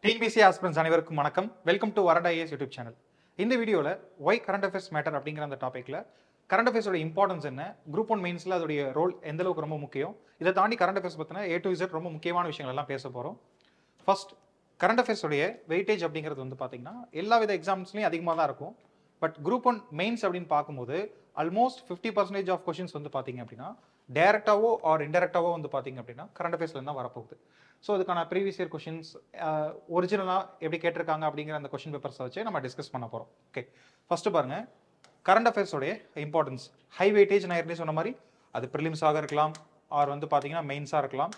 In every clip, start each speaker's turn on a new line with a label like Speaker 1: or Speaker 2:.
Speaker 1: TNPSC aspirants அனைவருக்கும் வணக்கம். Welcome to வரண்டா ஐஏஎஸ் யூடியூப் சேனல். இந்த வீடியோவில் ஒய் கரண்ட் அஃபேர்ஸ் மேட்டர் அப்படிங்கிற அந்த டாப்பிக்கில் கரண்ட் அஃபேர்ஸோட இம்பார்ட்டன்ஸ் என்ன, குரூப் ஒன் மெயின்ஸில் அதோடைய ரோல் எந்த அளவுக்கு ரொம்ப முக்கியம், இதை தாண்டி கரண்ட் அஃபேர்ஸ் பற்றின A to Z ரொம்ப முக்கியமான விஷயங்கள் எல்லாம் பேச போகிறோம். ஃபர்ஸ்ட், கரண்ட் அஃபேர்ஸோடைய வெயிட்டேஜ் அப்படிங்கிறது வந்து பார்த்தீங்கன்னா எல்லா வித எக்ஸாம்ஸ்லையும் அதிகமாக தான் இருக்கும். பட் குரூப் ஒன் மெயின்ஸ் அப்படின்னு பார்க்கும்போது ஆல்மோஸ்ட் 50% ஆஃப் கொஷின்ஸ் வந்து பார்த்தீங்க அப்படின்னா டேரெக்டாவோ ஆர் இன்டெரக்டாவோ வந்து பார்த்தீங்க அப்படின்னா கரண்ட் அஃபேர்ஸ்ல தான் வரப்போகுது. ஸோ அதுக்கான ப்ரீவியஸ் இயர் கொஷின்ஸ் ஒரிஜினலாக எப்படி கேட்டிருக்காங்க அப்படிங்கிற அந்த கொஷின் பேப்பர்ஸை வச்சு நம்ம டிஸ்கஸ் பண்ண போகிறோம். ஓகே, ஃபர்ஸ்ட் பாருங்க, கரண்ட் அஃபேர்ஸோடைய இம்பார்ட்டன்ஸ் ஹை வெயிட்டேஜ். நான் ஏற்கனவே சொன்ன மாதிரி அது ப்ரிலிம்ஸாக இருக்கலாம், ஆர் வந்து பார்த்தீங்கன்னா மெயின்ஸாக இருக்கலாம்,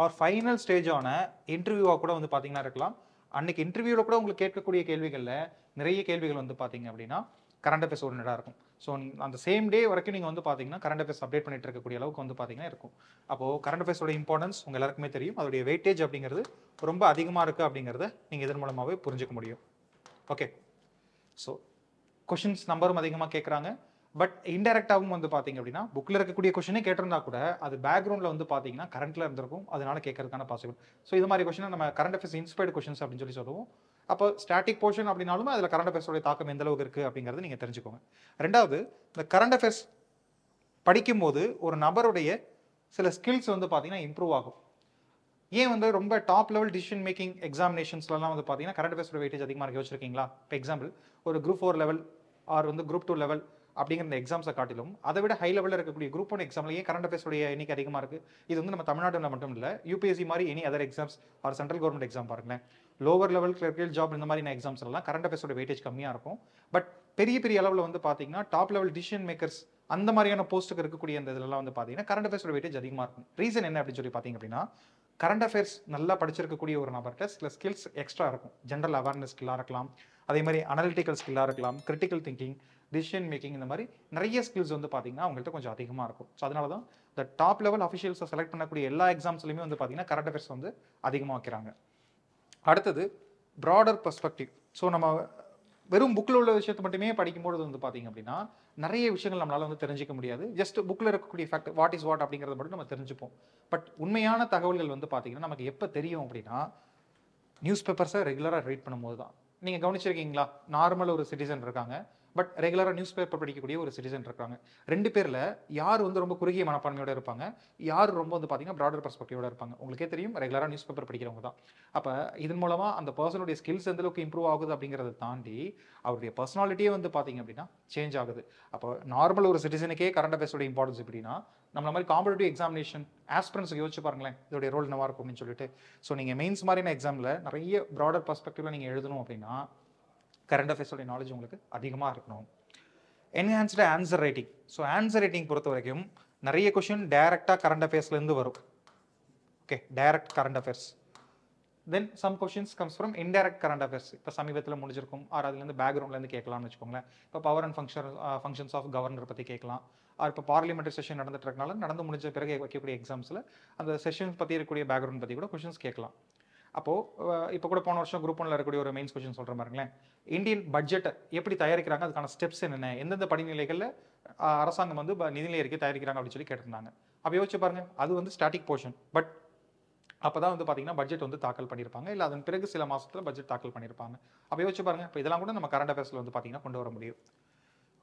Speaker 1: ஆர் ஃபைனல் ஸ்டேஜான இன்டர்வியூவாக கூட வந்து பார்த்தீங்கன்னா இருக்கலாம். அன்னைக்கு இன்டர்வியூவில் கூட உங்களுக்கு கேட்கக்கூடிய கேள்விகளில் நிறைய கேள்விகள் வந்து பார்த்தீங்க அப்படின்னா கரண்ட் அஃபேர்ஸ் ஓரியன்டாக இருக்கும். ஸோ அந்த சேம் டே வரைக்கும் நீங்கள் வந்து பார்த்தீங்கன்னா கரண்ட் அஃபேர்ஸ் அப்டேட் பண்ணிட்டு இருக்கக்கூடிய அளவுக்கு வந்து பார்த்தீங்கன்னா இருக்கும். அப்போது கரண்ட் அஃபேர்ஸோட இம்பார்ட்டன்ஸ் உங்கள் எல்லாருக்குமே தெரியும். அதோடைய வெயிட்டேஜ் அப்படிங்கிறது ரொம்ப அதிகமாக இருக்குது அப்படிங்கிறத நீங்கள் இதன் மூலமாகவே புரிஞ்சுக்க முடியும். ஓகே, ஸோ கொஷின்ஸ் நம்பரும் அதிகமாக கேட்குறாங்க. பட் இன்டெரக்டாகவும் வந்து பார்த்தீங்க அப்படின்னா புக்கில் இருக்கக்கூடிய கொஷினே கேட்டிருந்தா கூட அது பேக்ரவுண்டில் வந்து பார்த்தீங்கன்னா கரண்ட்டில் இருந்திருக்கும், அதனால கேட்கறதுக்கான பாசிபிள். ஸோ இது மாதிரி கொஷினை நம்ம கரண்ட் அஃபேர்ஸ் இன்ஸ்பயர்டு கொஷின்ஸ் அப்படின்னு சொல்லி சொல்லுவோம். அப்போ ஸ்டாட்டிக் போர்ஷன் அப்படின்னாலும் அதில் கரண்ட் அஃபேர்ஸோட தாக்கம் எந்த அளவுக்கு இருக்குது அப்படிங்கிறது நீங்கள் தெரிஞ்சுக்கோங்க. ரெண்டாவது, இந்த கரண்ட் அஃபேர்ஸ் படிக்கும்போது ஒரு நபருடைய சில ஸ்கில்ஸ் வந்து பார்த்தீங்கன்னா இம்ப்ரூவ் ஆகும். ஏன் வந்து ரொம்ப டாப் லெவல் டிசிஷன் மேக்கிங் எக்ஸாமினேஷன்ஸ்லாம் வந்து பார்த்தீங்கன்னா கரண்ட் அஃபேர்ஸோட வெயிட்டேஜ் அதிகமாக இருக்க வச்சிருக்கீங்களா? இப்போ எக்ஸாம்பிள் ஒரு குரூப் 4 லெவல் ஆர் வந்து குரூப் 2 லெவல் அப்படிங்கிற இந்த எக்ஸாம்ஸை காட்டிலும் அதை விட ஹை லெவலில் இருக்கக்கூடிய குரூப் 1 எக்ஸாம்லேயே கரண்ட் அஃபேர்ஸோடைய எண்ணிக்கை அதிகமாக இருக்குது. இது வந்து நம்ம தமிழ்நாட்டில் மட்டும் இல்லை, யூபிஎஸ்சி மாதிரி any other exams R central government exam பாருங்களேன், லோவர் லெவல் கிளர்க்கியல் ஜாப் இந்த மாதிரி எக்ஸாம்ஸ்லாம் கரண்ட் அஃபேர்ஸோட வெயிட்டேஜ் கம்மியாக இருக்கும். பட் பெரிய பெரிய அளவில் வந்து பார்த்தீங்கன்னா டாப் லெவல் டிசிஷன் மேக்கர்ஸ் அந்த மாதிரியான போஸ்ட்டுக்கு இருக்கக்கூடிய அந்த இதெல்லாம் வந்து பார்த்தீங்கன்னா கரண்ட் அஃபேர்ஸோட வெயிட்டேஜ் அதிகமாக இருக்கும். ரீசன் என்ன அப்படின்னு சொல்லி பார்த்தீங்க அப்படின்னா கரண்ட் அஃபேர்ஸ் நல்லா படிச்சிருக்கக்கூடிய ஒரு நபர்கிட்ட சில ஸ்கில்ஸ் எக்ஸ்ட்ரா இருக்கும். ஜென்ரல் அவேர்னஸ் ஸ்கில்லாக இருக்கலாம், அதே மாதிரி அனலிட்டிக்கல் ஸ்கில்லாக இருக்கலாம், கிரிட்டிக்கல் திங்கிங், டிசிஷன் மேக்கிங், இந்த மாதிரி நிறைய ஸ்கில்ஸ் வந்து பார்த்தீங்கன்னா அவங்கள்ட்ட கொஞ்சம் அதிகமாக இருக்கும். ஸோ அதனால தான் இந்த டாப் லெவல் அஃபிஷியல்ஸை செலக்ட் பண்ணக்கூடிய எல்லா எக்ஸாம்ஸ்லையுமே வந்து பார்த்தீங்கன்னா கரண்ட் அஃபேர்ஸ் வந்து அதிகமாக வைக்கிறாங்க. அடுத்தது ப்ராடர் பெர்ஸ்பெக்டிவ். ஸோ நம்ம வெறும் புக்கில் உள்ள விஷயத்தை மட்டுமே படிக்கும்போது வந்து பார்த்தீங்க அப்படின்னா நிறைய விஷயங்கள் நம்மளால வந்து தெரிஞ்சிக்க முடியாது. ஜஸ்ட் புக்கில் இருக்கக்கூடிய ஃபேக்ட் வாட் இஸ் வாட் அப்படிங்கிறத மட்டும் நம்ம தெரிஞ்சுப்போம். பட் உண்மையான தகவல்கள் வந்து பார்த்தீங்கன்னா நமக்கு எப்போ தெரியும் அப்படின்னா நியூஸ் பேப்பர்ஸை ரெகுலராக ரீட் பண்ணும்போது தான். நீங்கள் கவனிச்சிருக்கீங்களா? நார்மல் ஒரு சிட்டிசன் இருக்காங்க, பட் ரெகுலராக நியூஸ் பேப்பர் படிக்கக்கூடிய ஒரு சிட்டிசன் இருக்காங்க. ரெண்டு பேரில் யார் வந்து ரொம்ப குறுகிய மனப்பான்மையோட இருப்பாங்க, யார் ரொம்ப வந்து பார்த்தீங்கன்னா ப்ராடர் பெர்ஸ்பெக்டிவோட இருப்பாங்க? உங்களுக்கே தெரியும், ரெகுலராக நியூஸ் பேப்பர் படிக்கிறவங்க தான். அப்போ இதன் மூலமாக அந்த பர்சனுடைய ஸ்கில்ஸ் எந்த அளவுக்கு இம்ப்ரூவ் ஆகுது அப்படிங்கிறத தாண்டி அவருடைய பர்சனாலிட்டியே வந்து பார்த்தீங்க அப்படின்னா சேஞ்ச் ஆகுது. அப்போ நார்மல் ஒரு சிட்டிசனுக்கே கரண்ட் அஃபேர்ஸோட இம்பார்ட்டன்ஸ் எப்படின்னா நம்மள மாதிரி காம்படிட்டிவ் எக்ஸாமினேஷன் ஆஸ்பிரன்ஸுக்கு யோசிச்சு பாருங்களேன், இதோடைய ரோல் என்னவா இருக்கும் அப்படின்னு சொல்லிட்டு. ஸோ நீங்கள் மெயின்ஸ் மாதிரியான எக்ஸாமில் நிறைய ப்ராடர் பெர்ஸ்பெக்டிவ்ல நீங்கள் எழுதணும் அப்படின்னா கரண்ட் அஃபேர்ஸோட நாலேஜ் உங்களுக்கு அதிகமாக இருக்கணும். Enhanced answer writing. So answer writing பொறுத்த வரைக்கும் நிறைய கொஷின் டைரக்டாக கரண்ட் அஃபேர்ஸ்லேருந்து வரும். Okay, direct current affairs. Then some questions comes from indirect current affairs. இப்போ சமீபத்தில் முடிஞ்சிருக்கும், ஆர் அதுலேருந்து பேக்ரவுண்ட்லேருந்து கேட்கலாம்னு வச்சுக்கோங்களேன். இப்போ power and functions of governor பற்றி கேட்கலாம். ஆர் இப்போ பார்லிமெண்ட்ரி செஷன் நடந்துட்டு இருக்கனால நடந்து முடிஞ்ச பிறகு வைக்கக்கூடிய எக்ஸாம்ஸில் அந்த செஷன்ஸ் பற்றி இருக்கக்கூடிய பேக்ரவுண்ட் பற்றி கூட கொஷின்ஸ் கேட்கலாம். அப்போது இப்போ கூட போன வருஷம் குரூப் 1ல் இருக்கக்கூடிய ஒரு மெயின்ஸ் கொஷின் சொல்கிற பாருங்களேன், இந்தியன் பட்ஜெட்டை எப்படி தயாரிக்கிறாங்க, அதுக்கான ஸ்டெப்ஸ் என்னென்ன, எந்தெந்த படிநிலைகளில் அரசாங்கம் வந்து நிதிநிலை அறிக்கை தயாரிக்கிறாங்க அப்படின்னு சொல்லி கேட்டிருந்தாங்க. அப்போ யோசிச்சு பாருங்க, அது வந்து ஸ்டாட்டிக் போர்ஷன். பட் அப்போ தான் வந்து பார்த்தீங்கன்னா பட்ஜெட் வந்து தாக்கல் பண்ணியிருப்பாங்க, இல்லை அதன் பிறகு சில மாதத்தில் பட்ஜெட் தாக்கல் பண்ணியிருப்பாங்க. அப்போ யோசிச்சு பாருங்க, இப்போ இதெல்லாம் கூட நம்ம கரண்ட் அஃபேர்ஸில் வந்து பார்த்தீங்கன்னா கொண்டு வர முடியும்.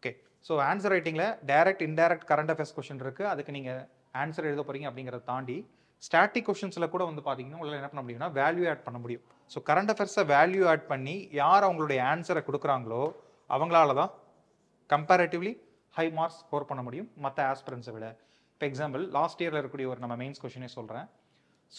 Speaker 1: ஓகே, ஸோ ஆன்சர் ரைட்டிங்கில் direct indirect current affairs question இருக்குது, அதுக்கு நீங்கள் ஆன்சர் எழுத போகிறீங்க அப்படிங்கிறத தாண்டி ஸ்டாட்டிக் கொஷின்ஸில் கூட வந்து பார்த்தீங்கன்னா உங்களால் என்ன பண்ண முடியும்னா வேல்யூ ஆட் பண்ண முடியும். ஸோ கரண்ட் அஃபேர்ஸை வேல்யூ ஆட் பண்ணி யார் அவங்களுடைய ஆன்சரை கொடுக்குறாங்களோ அவங்களால தான் கம்பேரேட்டிவ்லி ஹை மார்க்ஸ் ஸ்கோர் பண்ண முடியும் மற்ற ஆஸ்பிரன்ஸை விட. இப்போ எக்ஸாம்பிள் லாஸ்ட் இயரில் இருக்கக்கூடிய ஒரு நம்ம மெயின்ஸ் கொஷினே சொல்கிறேன்.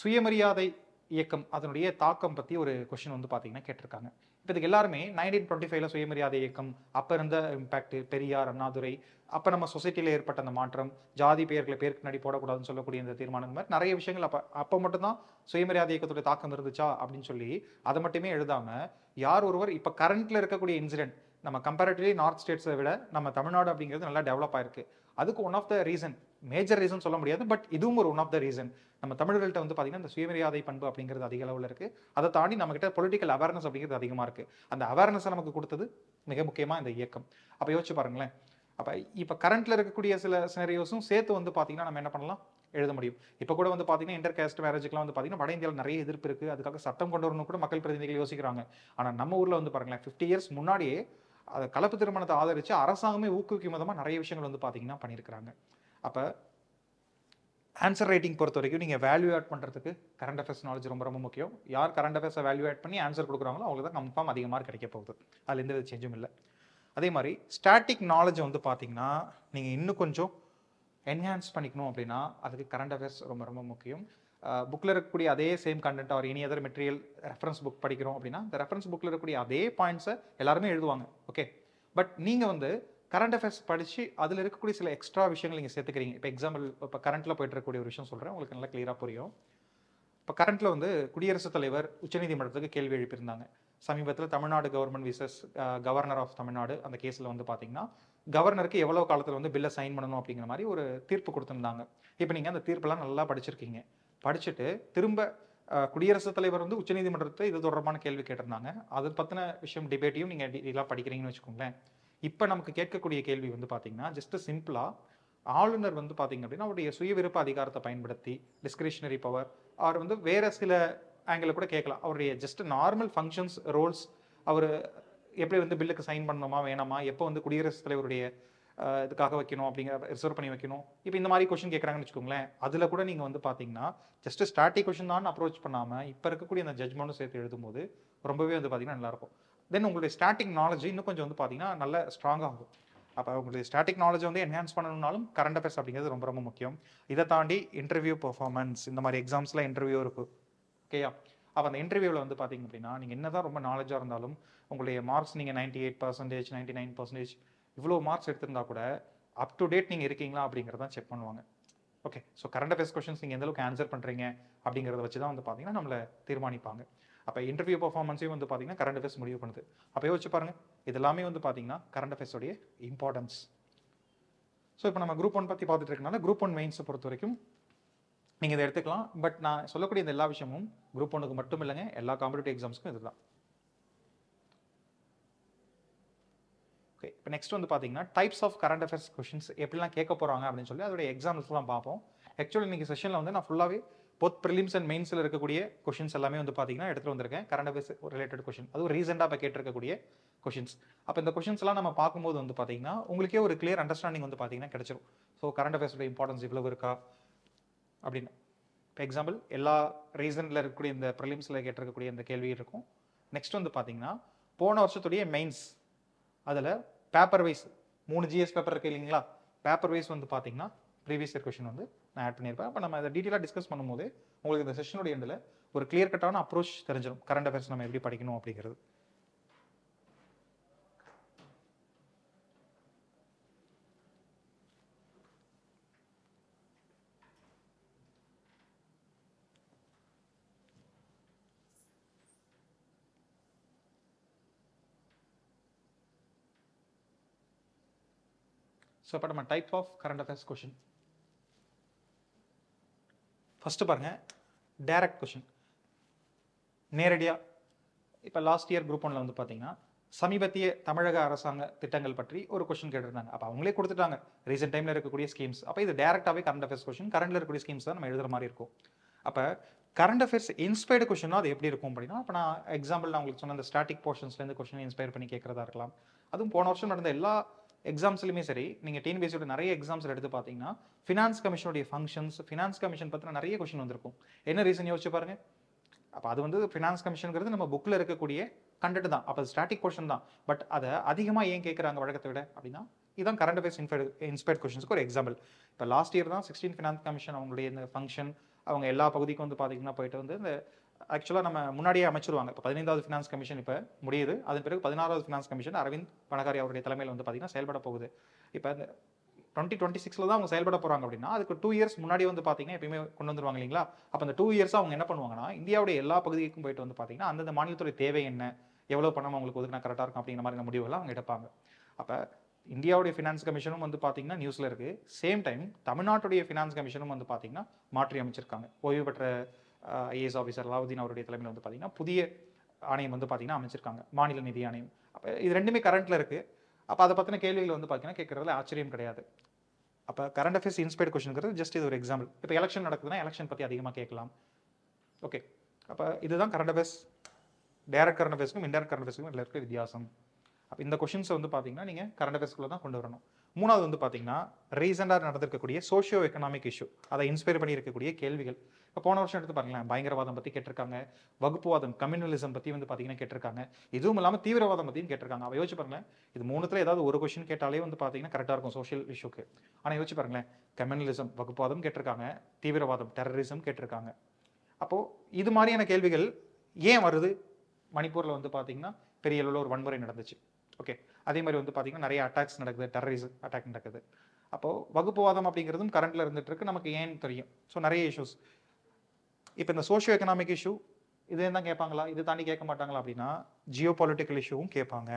Speaker 1: சுயமரியாதை இயக்கம் அதனுடைய தாக்கம் பற்றி ஒரு கொஷின் வந்து பார்த்தீங்கன்னா கேட்டிருக்காங்க. இப்போ இதுக்கு எல்லாருமே 1925 சுயமரியாதை இயக்கம், அப்போ இருந்த இம்பேக்ட், பெரியார், அண்ணாதுரை, அப்போ நம்ம சொசைட்டியில் ஏற்பட்ட அந்த மாற்றம், ஜாதி பெயர்களை பேருக்கு முன்னாடி போடக்கூடாதுன்னு சொல்லக்கூடிய இந்த தீர்மானம், மாதிரி நிறைய விஷயங்கள் அப்போ மட்டும்தான் சுயமரியாதை இயக்கத்துடைய தாக்கம் இருந்துச்சா அப்படின்னு சொல்லி அதை மட்டுமே எழுதாமல் யார் ஒருவர் இப்போ கரண்ட்டில் இருக்கக்கூடிய இன்சிடென்ட், நம்ம கம்பேரிட்டிவ்லி நார்த் ஸ்டேட்ஸை விட நம்ம தமிழ்நாடு அப்படிங்கிறது நல்லா டெவலப் ஆயிருக்கு, அதுக்கு one of the reason, major reason சொல்ல முடியாது, பட் இதுவும் ஒரு ஒன் ஆஃப் த ரீசன். நம்ம தமிழர்கள்ட்ட வந்து பார்த்தீங்கன்னா இந்த சுயமரியாதை பண்பு அப்படிங்கிறது அதிக அளவில் இருக்குது. அதை தாண்டி நம்மகிட்ட பொலிட்டிக்கல் அவேர்னஸ் அப்படிங்கிறது அதிகமாக இருக்குது. அந்த அவேர்னஸை நமக்கு கொடுத்தது மிக முக்கியமாக இந்த இயக்கம். அப்போ யோசிச்சு பாருங்களேன், அப்போ இப்போ கரண்ட்டில் இருக்கக்கூடிய சில சினரியோஸும் சேர்த்து வந்து பார்த்தீங்கன்னா நம்ம என்ன பண்ணலாம், எழுத முடியும். இப்போ கூட வந்து பார்த்தீங்கன்னா, இன்டர் காஸ்ட் மேரேஜுக்குலாம் வந்து பார்த்தீங்கன்னா, வட இந்தியாவில நிறைய எதிர்ப்பு இருக்கு. அதுக்காக சட்டம் கொண்டு வரணும்னு கூட மக்கள் பிரதிநிதிகள் யோசிக்கிறாங்க. ஆனா நம்ம ஊர்ல வந்து பாருங்களேன், 50 இயர்ஸ் முன்னாடியே கலப்பு திருமணத்தை ஆதரிச்சு அரசாங்கமே ஊக்குவிக்கும் விதமா நிறைய விஷயங்கள் வந்து பார்த்தீங்கன்னா பண்ணியிருக்கிறாங்க. அப்ப ஆன்சர் ரைட்டிங் பொறுத்த வரைக்கும் நீங்க வேல்யூ ஆட் பண்றதுக்கு கரண்ட் அஃபேர்ஸ் நாலேஜ் ரொம்ப ரொம்ப முக்கியம். யார் கரண்ட் அஃபேர்ஸை வேல்யூ ஆட் பண்ணி ஆன்சர் கொடுக்குறாங்களோ அவங்களுக்கு தான் கன்ஃபார்ம் அதிக மார்க் கிடைக்க போகுது. அதில் எந்த வித சேஞ்சும் இல்லை. அதே மாதிரி ஸ்டாட்டிக் நாலேஜ் வந்து பார்த்தீங்கன்னா நீங்கள் இன்னும் கொஞ்சம் என்ஹான்ஸ் பண்ணிக்கணும் அப்படின்னா அதுக்கு கரண்ட் அஃபேர்ஸ் ரொம்ப ரொம்ப முக்கியம். புக்கில் இருக்கக்கூடிய அதே same content or any other material reference book படிக்கிறோம் அப்படின்னா இந்த ரெஃபரன்ஸ் புக்கில் இருக்கக்கூடிய அதே பாயிண்ட்ஸை எல்லாருமே எழுதுவாங்க. ஓகே, பட் நீங்கள் வந்து கரண்ட் அஃபேர்ஸ் படித்து அதில் இருக்கக்கூடிய சில எக்ஸ்ட்ரா விஷயங்கள் நீங்கள் சேர்த்துக்கிறீங்க. இப்போ எக்ஸாம்பிள் இப்போ கரண்ட்டில் போயிட்டு இருக்கக்கூடிய ஒரு விஷயம் சொல்கிறேன், உங்களுக்கு நல்லா கிளியராக புரியும். இப்போ கரண்ட்டில் வந்து குடியரசுத் தலைவர் உச்சநீதிமன்றத்துக்கு கேள்வி எழுப்பியிருந்தாங்க. சமீபத்தில் Tamil Nadu government versus governor of Tamil Nadu அந்த கேஸில் வந்து பார்த்தீங்கன்னா கவர்னருக்கு எவ்வளோ காலத்தில் வந்து பில்லை சைன் பண்ணணும் அப்படிங்கிற மாதிரி ஒரு தீர்ப்பு கொடுத்துருந்தாங்க. இப்போ நீங்கள் அந்த தீர்ப்பெல்லாம் நல்லா படிச்சிருக்கீங்க. படிச்சுட்டு திரும்ப குடியரசுத் தலைவர் வந்து உச்சநீதிமன்றத்தை இது தொடர்பான கேள்வி கேட்டிருந்தாங்க. அது பற்றின விஷயம் டிபேட்டையும் நீங்கள் இதெல்லாம் படிக்கிறீங்கன்னு வச்சுக்கோங்களேன். இப்போ நமக்கு கேட்கக்கூடிய கேள்வி வந்து பார்த்தீங்கன்னா ஜஸ்ட் சிம்பிளாக ஆளுநர் வந்து பார்த்தீங்க அப்படின்னா அவருடைய சுய விருப்ப அதிகாரத்தை பயன்படுத்தி டிஸ்கிரிஷனரி பவர் அவர் வந்து வேற சில ஆங்கிள் கூட கேட்கலாம். அவருடைய ஜஸ்ட் நார்மல் ஃபங்க்ஷன்ஸ் ரோல்ஸ் அவர் எப்படி வந்து பில்லுக்கு சைன் பண்ணணுமா வேணாமா, எப்போ வந்து குடியரசுத் தலைவருடைய இதுக்காக வைக்கணும் அப்படிங்கிற ரிசர்வ் பண்ணி வைக்கணும், இப்போ இந்த மாதிரி கொஸ்டின் கேட்குறாங்கன்னு வச்சுக்கோங்களேன். அதில் கூட நீங்கள் வந்து பார்த்தீங்கன்னா ஜஸ்ட் ஸ்டாட்டிக் கொஸ்டின் தான் அப்ரோச் பண்ணாமல் இப்போ இருக்கக்கூடிய அந்த ஜட்மெண்ட்டும் சேர்த்து எழுதும்போது ரொம்பவே வந்து பார்த்தீங்கன்னா நல்லாயிருக்கும். தென் உங்களுடைய ஸ்டாட்டிக் நாலேஜ் இன்னும் கொஞ்சம் வந்து பார்த்தீங்கன்னா நல்ல ஸ்ட்ராங்காக ஆகும். அப்போ உங்களுடைய ஸ்டாட்டிக் நாலேஜ் வந்து என்ஹான்ஸ் பண்ணணும்னாலும் கரண்ட் அஃபேர்ஸ் அப்படிங்கிறது ரொம்ப ரொம்ப முக்கியம். இதை தாண்டி இன்டர்வியூ பெர்ஃபார்மன்ஸ் இந்த மாதிரி எக்ஸாம்ஸில் இன்டர்வியூ இருக்கும். ஓகேயா, அப்போ அந்த இன்டர்வியூவில் வந்து பார்த்தீங்க அப்படின்னா நீங்கள் என்ன தான் ரொம்ப நாலேஜாக இருந்தாலும் உங்களுடைய மார்க்ஸ் நீங்கள் 98%, 99% இவ்வளோ மார்க்ஸ் எடுத்திருந்தா கூட அப் டு டேட் நீங்கள் இருக்கீங்களா அப்படிங்கிறத செக் பண்ணுவாங்க. Okay, so current affairs questions நீங்கள் எந்த அளவுக்கு ஆன்சர் பண்ணுறீங்க அப்படிங்கிறத வச்சு தான் வந்து பார்த்தீங்கன்னா நம்மளை தீர்மானிப்பாங்க. அப்போ இன்டர்வியூ பர்ஃபார்மன்ஸையும் வந்து பார்த்தீங்கன்னா கரண்ட் அஃபேர்ஸ் முடிவு பண்ணுது. அப்போ யோசிச்சு பாருங்கள், இது எல்லாமே வந்து பார்த்தீங்கன்னா கரண்ட் அஃபேர்ஸோடைய இம்பார்ட்டன்ஸ். ஸோ இப்போ நம்ம குரூப் 1 பற்றி பார்த்துட்டு இருக்கனால குரூப் 1 மெயின்ஸை பொறுத்த வரைக்கும் நீங்கள் இதை எடுத்துக்கலாம். பட் நான் சொல்லக்கூடிய இந்த எல்லா விஷயமும் குரூப் 1க்கு மட்டும் இல்லைங்க, எல்லா காம்படிட்டிவ் எக்ஸாம்ஸ்க்கும் இதுதான். ஓகே, இப்போ நெக்ஸ்ட் வந்து பார்த்தீங்கன்னா types of current affairs questions எப்படிலாம் கேட்க போகிறாங்க அப்படின்னு சொல்லி அதோடைய எக்ஸாம்பிள்ஸ்லாம் பார்ப்போம். ஆக்சுவலி இன்னைக்கு செஷனில் வந்து நான் ஃபுல்லாகவே போத் ப்ரிலிம்ஸ் அண்ட் மெயின்ஸில் இருக்கக்கூடிய கொஷின்ஸ் எல்லாமே வந்து பார்த்தீங்கன்னா எடுத்துகிட்டு வந்திருக்கேன். கரண்ட் அஃபேர்ஸ் ரிலேட்டட் கொஷின், அதுவும் ரீசெண்டாக இப்போ கேட்டிருக்கக்கூடிய கொஷின்ஸ். அப்போ இந்த கொஷின்ஸ்லாம் நம்ம பார்க்கும்போது வந்து பார்த்தீங்கன்னா உங்களுக்கே ஒரு கிளியர் அண்டர்ஸ்டாண்டிங் வந்து பார்த்தீங்கன்னா கிடைச்சிரும். ஸோ கரண்ட் அஃபேர்ஸோட இம்பார்ட்டன்ஸ் இவ்வளவு இருக்கா அப்படின்னு. இப்போ எக்ஸாம்பிள் எல்லா ரீசனில் இருக்கக்கூடிய இந்த ப்ரிலிம்ஸில் கேட்டிருக்கக்கூடிய இந்த கேள்வி இருக்கும். நெக்ஸ்ட் வந்து பார்த்தீங்கன்னா போன வருஷத்துடைய மெயின்ஸ் அதில் பேப்பர் வைஸ் 3 ஜிஎஸ் பேப்பர் இருக்கு இல்லைங்களா, பேப்பர் வைஸ் வந்து பார்த்தீங்கன்னா ப்ரீவியஸ் இயர் கொஷின் வந்து நான் ஆட் பண்ணியிருப்பேன். அப்போ நம்ம அதை டீட்டெயிலாக டிஸ்கஸ் பண்ணும்போது உங்களுக்கு இந்த செஷனுடைய எண்டில் ஒரு கிளியர் கட்டான அப்ரோச் தெரிஞ்சிடும் கரண்ட் அஃபேர்ஸ் நம்ம எப்படி படிக்கணும் அப்படிங்கிறது. ஸோ இப்போ நம்ம type of current affairs question first பாருங்கள், டைரக்ட் கொஷின் நேரடியாக. இப்போ லாஸ்ட் இயர் குரூப் 1ல் வந்து பார்த்தீங்கன்னா சமீபத்திய தமிழக அரசாங்க திட்டங்கள் பற்றி ஒரு கொஷின் கேட்டிருந்தாங்க. அப்போ அவங்களே கொடுத்துட்டாங்க ரீசெண்ட் டைமில் இருக்கக்கூடிய ஸ்கீம்ஸ். அப்போ இது டேரெக்டாகவே கரண்ட் அஃபேர்ஸ் கொஷின், கரண்டில் இருக்கக்கூடிய ஸ்கீம்ஸ் தான் நம்ம எழுதுகிற மாதிரி இருக்கும். அப்போ கரண்ட் அஃபேர்ஸ் இன்ஸ்பயர்டு கொஷினா அது எப்படி இருக்கும் அப்படின்னா, இப்போ நான் எக்ஸாம்பிள் நான் உங்களுக்கு சொன்ன அந்த ஸ்டாட்டிக் போர்ஷன்ஸ்லேருந்து கொஷின் இன்ஸ்பயர் பண்ணி கேட்குறதா இருக்கலாம். அதுவும் போன வருஷம் நடந்த எல்லா எக்ஸாம்ஸ்லையுமே சரி, நீங்கள் டிஎன்பிஎஸ்சியோட நிறைய எக்ஸாம்ஸில் எடுத்து பார்த்தீங்கன்னா ஃபினான்ஸ் கமிஷனுடைய ஃபங்க்ஷன்ஸ், ஃபினான்ஸ் கமிஷன் பற்றின நிறைய கொஷின் வந்திருக்கும். என்ன ரீசன் யோசிச்சு பாருங்க. அப்போ அது வந்து ஃபினான்ஸ் கமிஷனுங்கிறது நம்ம புக்கில் இருக்கக்கூடிய கண்டென்ட் தான், அப்போ ஸ்டாட்டிக் கொஷின் தான். பட் அதை அதிகமாக ஏன் கேட்குறாங்க வழக்கத்தை விட அப்படின்னா இதுதான் கரண்ட் அஃபேர்ஸ் இன்ஸ்பயர்ட் கொஷின்ஸ்க்கு ஒரு எக்ஸாம்பிள். இப்போ லாஸ்ட் இயர் தான் 16 ஃபினான்ஸ் கமிஷன் அவங்களுடைய இந்த ஃபங்க்ஷன் அவங்க எல்லா பகுதிக்கும் வந்து பார்த்தீங்கன்னா போயிட்டு வந்து இந்த ஆக்சுவலாக நம்ம முன்னாடியே அமைச்சிருவாங்க. இப்போ 15வது ஃபினான்ஸ் கமிஷன் இப்போ முடியுது, அதன் பிறகு 16வது ஃபினான்ஸ் கமிஷன் அரவிந்த் பனகாரி அவருடைய தலைமையில் வந்து பார்த்தீங்கன்னா செயல்பட போகுது. இப்போ இந்த 2026 தான் அவங்க செயல்பட போகிறாங்க அப்படின்னா அதுக்கு 2 இயர்ஸ் முன்னாடி வந்து பார்த்தீங்கன்னா எப்பயுமே கொண்டு வந்துருவாங்க இல்லைங்களா. அப்போ அந்த 2 இயர்ஸாக அவங்க என்ன பண்ணுவாங்கன்னா இந்தியாவுடைய எல்லா பகுதிக்கும் போயிட்டு வந்து பார்த்தீங்கன்னா அந்தந்த மாநிலத்துடைய தேவை என்ன, எவ்வளோ பணம் அவங்களுக்கு ஒதுக்கினா கரெக்டாக இருக்கும் அப்படிங்கிற மாதிரி முடிவுலாம் அவங்க எடுப்பாங்க. அப்போ இந்தியாவுடைய ஃபினான்ஸ் கமிஷனும் வந்து பார்த்தீங்கன்னா நியூஸில் இருக்குது. சேம் டைம் தமிழ்நாட்டுடைய ஃபினான்ஸ் கமிஷனும் வந்து பார்த்தீங்கன்னா மாற்றி அமைச்சிருக்காங்க. ஓய்வு பெற்ற ஐஏஎஸ் ஆஃபீஸர் அலாவுதீன் அவருடைய தலைமையில் வந்து பார்த்தீங்கன்னா புதிய ஆணையம் வந்து பார்த்தீங்கன்னா அமைச்சிருக்காங்க, மாநில நிதி ஆணையம். அப்போ இது ரெண்டுமே கரண்ட்டில் இருக்குது. அப்போ அதை பற்றின கேள்விகள் வந்து பார்த்தீங்கன்னா கேட்குறதுல ஆச்சரியம் கிடையாது. அப்போ கரண்ட் அஃபேர்ஸ் இன்ஸ்பைர்ட் கொஸ்டின்ங்கிறது ஜஸ்ட் இது ஒரு எக்ஸாம்பிள். இப்போ எலெக்ஷன் நடக்குதுன்னா எலெக்ஷன் பற்றி அதிகமாக கேட்கலாம். ஓகே, அப்போ இதுதான் கரண்ட் அஃபேர்ஸ். டைரக்ட் கரண்ட் அஃபேர்ஸ்க்கும் இன்டைரக்ட் கரண்ட் அஃபேர்ஸ்க்கும் இதில் இருக்க வித்தியாசம். அப்போ இந்த கொஷின்ஸை வந்து பார்த்தீங்கன்னா நீங்கள் கரண்ட் அஃபேர்ஸ்குள்ளே தான் கொண்டு வரணும். மூணாவது வந்து பார்த்தீங்கன்னா ரீசெண்டாக நடந்திருக்கக்கூடிய சோஷியோ எக்கனாமிக் இஷ்யூ, அதை இன்ஸ்பயர் பண்ணி இருக்கக்கூடிய கேள்விகள். இப்போ போன வருஷம் எடுத்து பாருங்களேன், பயங்கரவாதம் பற்றி கேட்டிருக்காங்க, வகுப்புவாதம் கம்யூனலிசம் பற்றி வந்து பார்த்தீங்கன்னா கேட்டிருக்காங்க, இதுவும் இல்லாமல் தீவிரவாதம் பற்றியும் கேட்டிருக்காங்க. அவ யோசிச்சு பாருங்களேன், இது மூணுத்தில் ஏதாவது ஒரு கொஷின் கேட்டாலே வந்து பார்த்தீங்கன்னா கரெக்டாக இருக்கும் சோஷியல் இஷ்யூக்கு. ஆனால் யோசிச்சு பாருங்களேன், கம்யூனலிசம் வகுப்புவாதம் கேட்டிருக்காங்க, தீவிரவாதம் டெரரிசம் கேட்டிருக்காங்க. அப்போது இது மாதிரியான கேள்விகள் ஏன் வருது? மணிப்பூரில் வந்து பார்த்தீங்கன்னா பெரிய அளவில் ஒரு வன்முறை நடந்துச்சு. ஓகே, அதே மாதிரி வந்து பார்த்தீங்கன்னா நிறைய அட்டாக்ஸ் நடக்குது, டெரரிசம் அட்டாக் நடக்குது. அப்போது வகுப்புவாதம் அப்படிங்கிறதும் கரண்ட்டில் இருந்துட்டு இருக்கு, நமக்கு ஏன்னு தெரியும். ஸோ நிறைய இஷ்யூஸ். இப்போ இந்த சோஷியோ எக்கனாமிக் இஷ்யூ இதே தான் கேட்பாங்களா, இது தாண்டி கேட்க மாட்டாங்களா அப்படின்னா ஜியோ பொலிட்டிக்கல் இஷ்யூவும் கேட்பாங்க.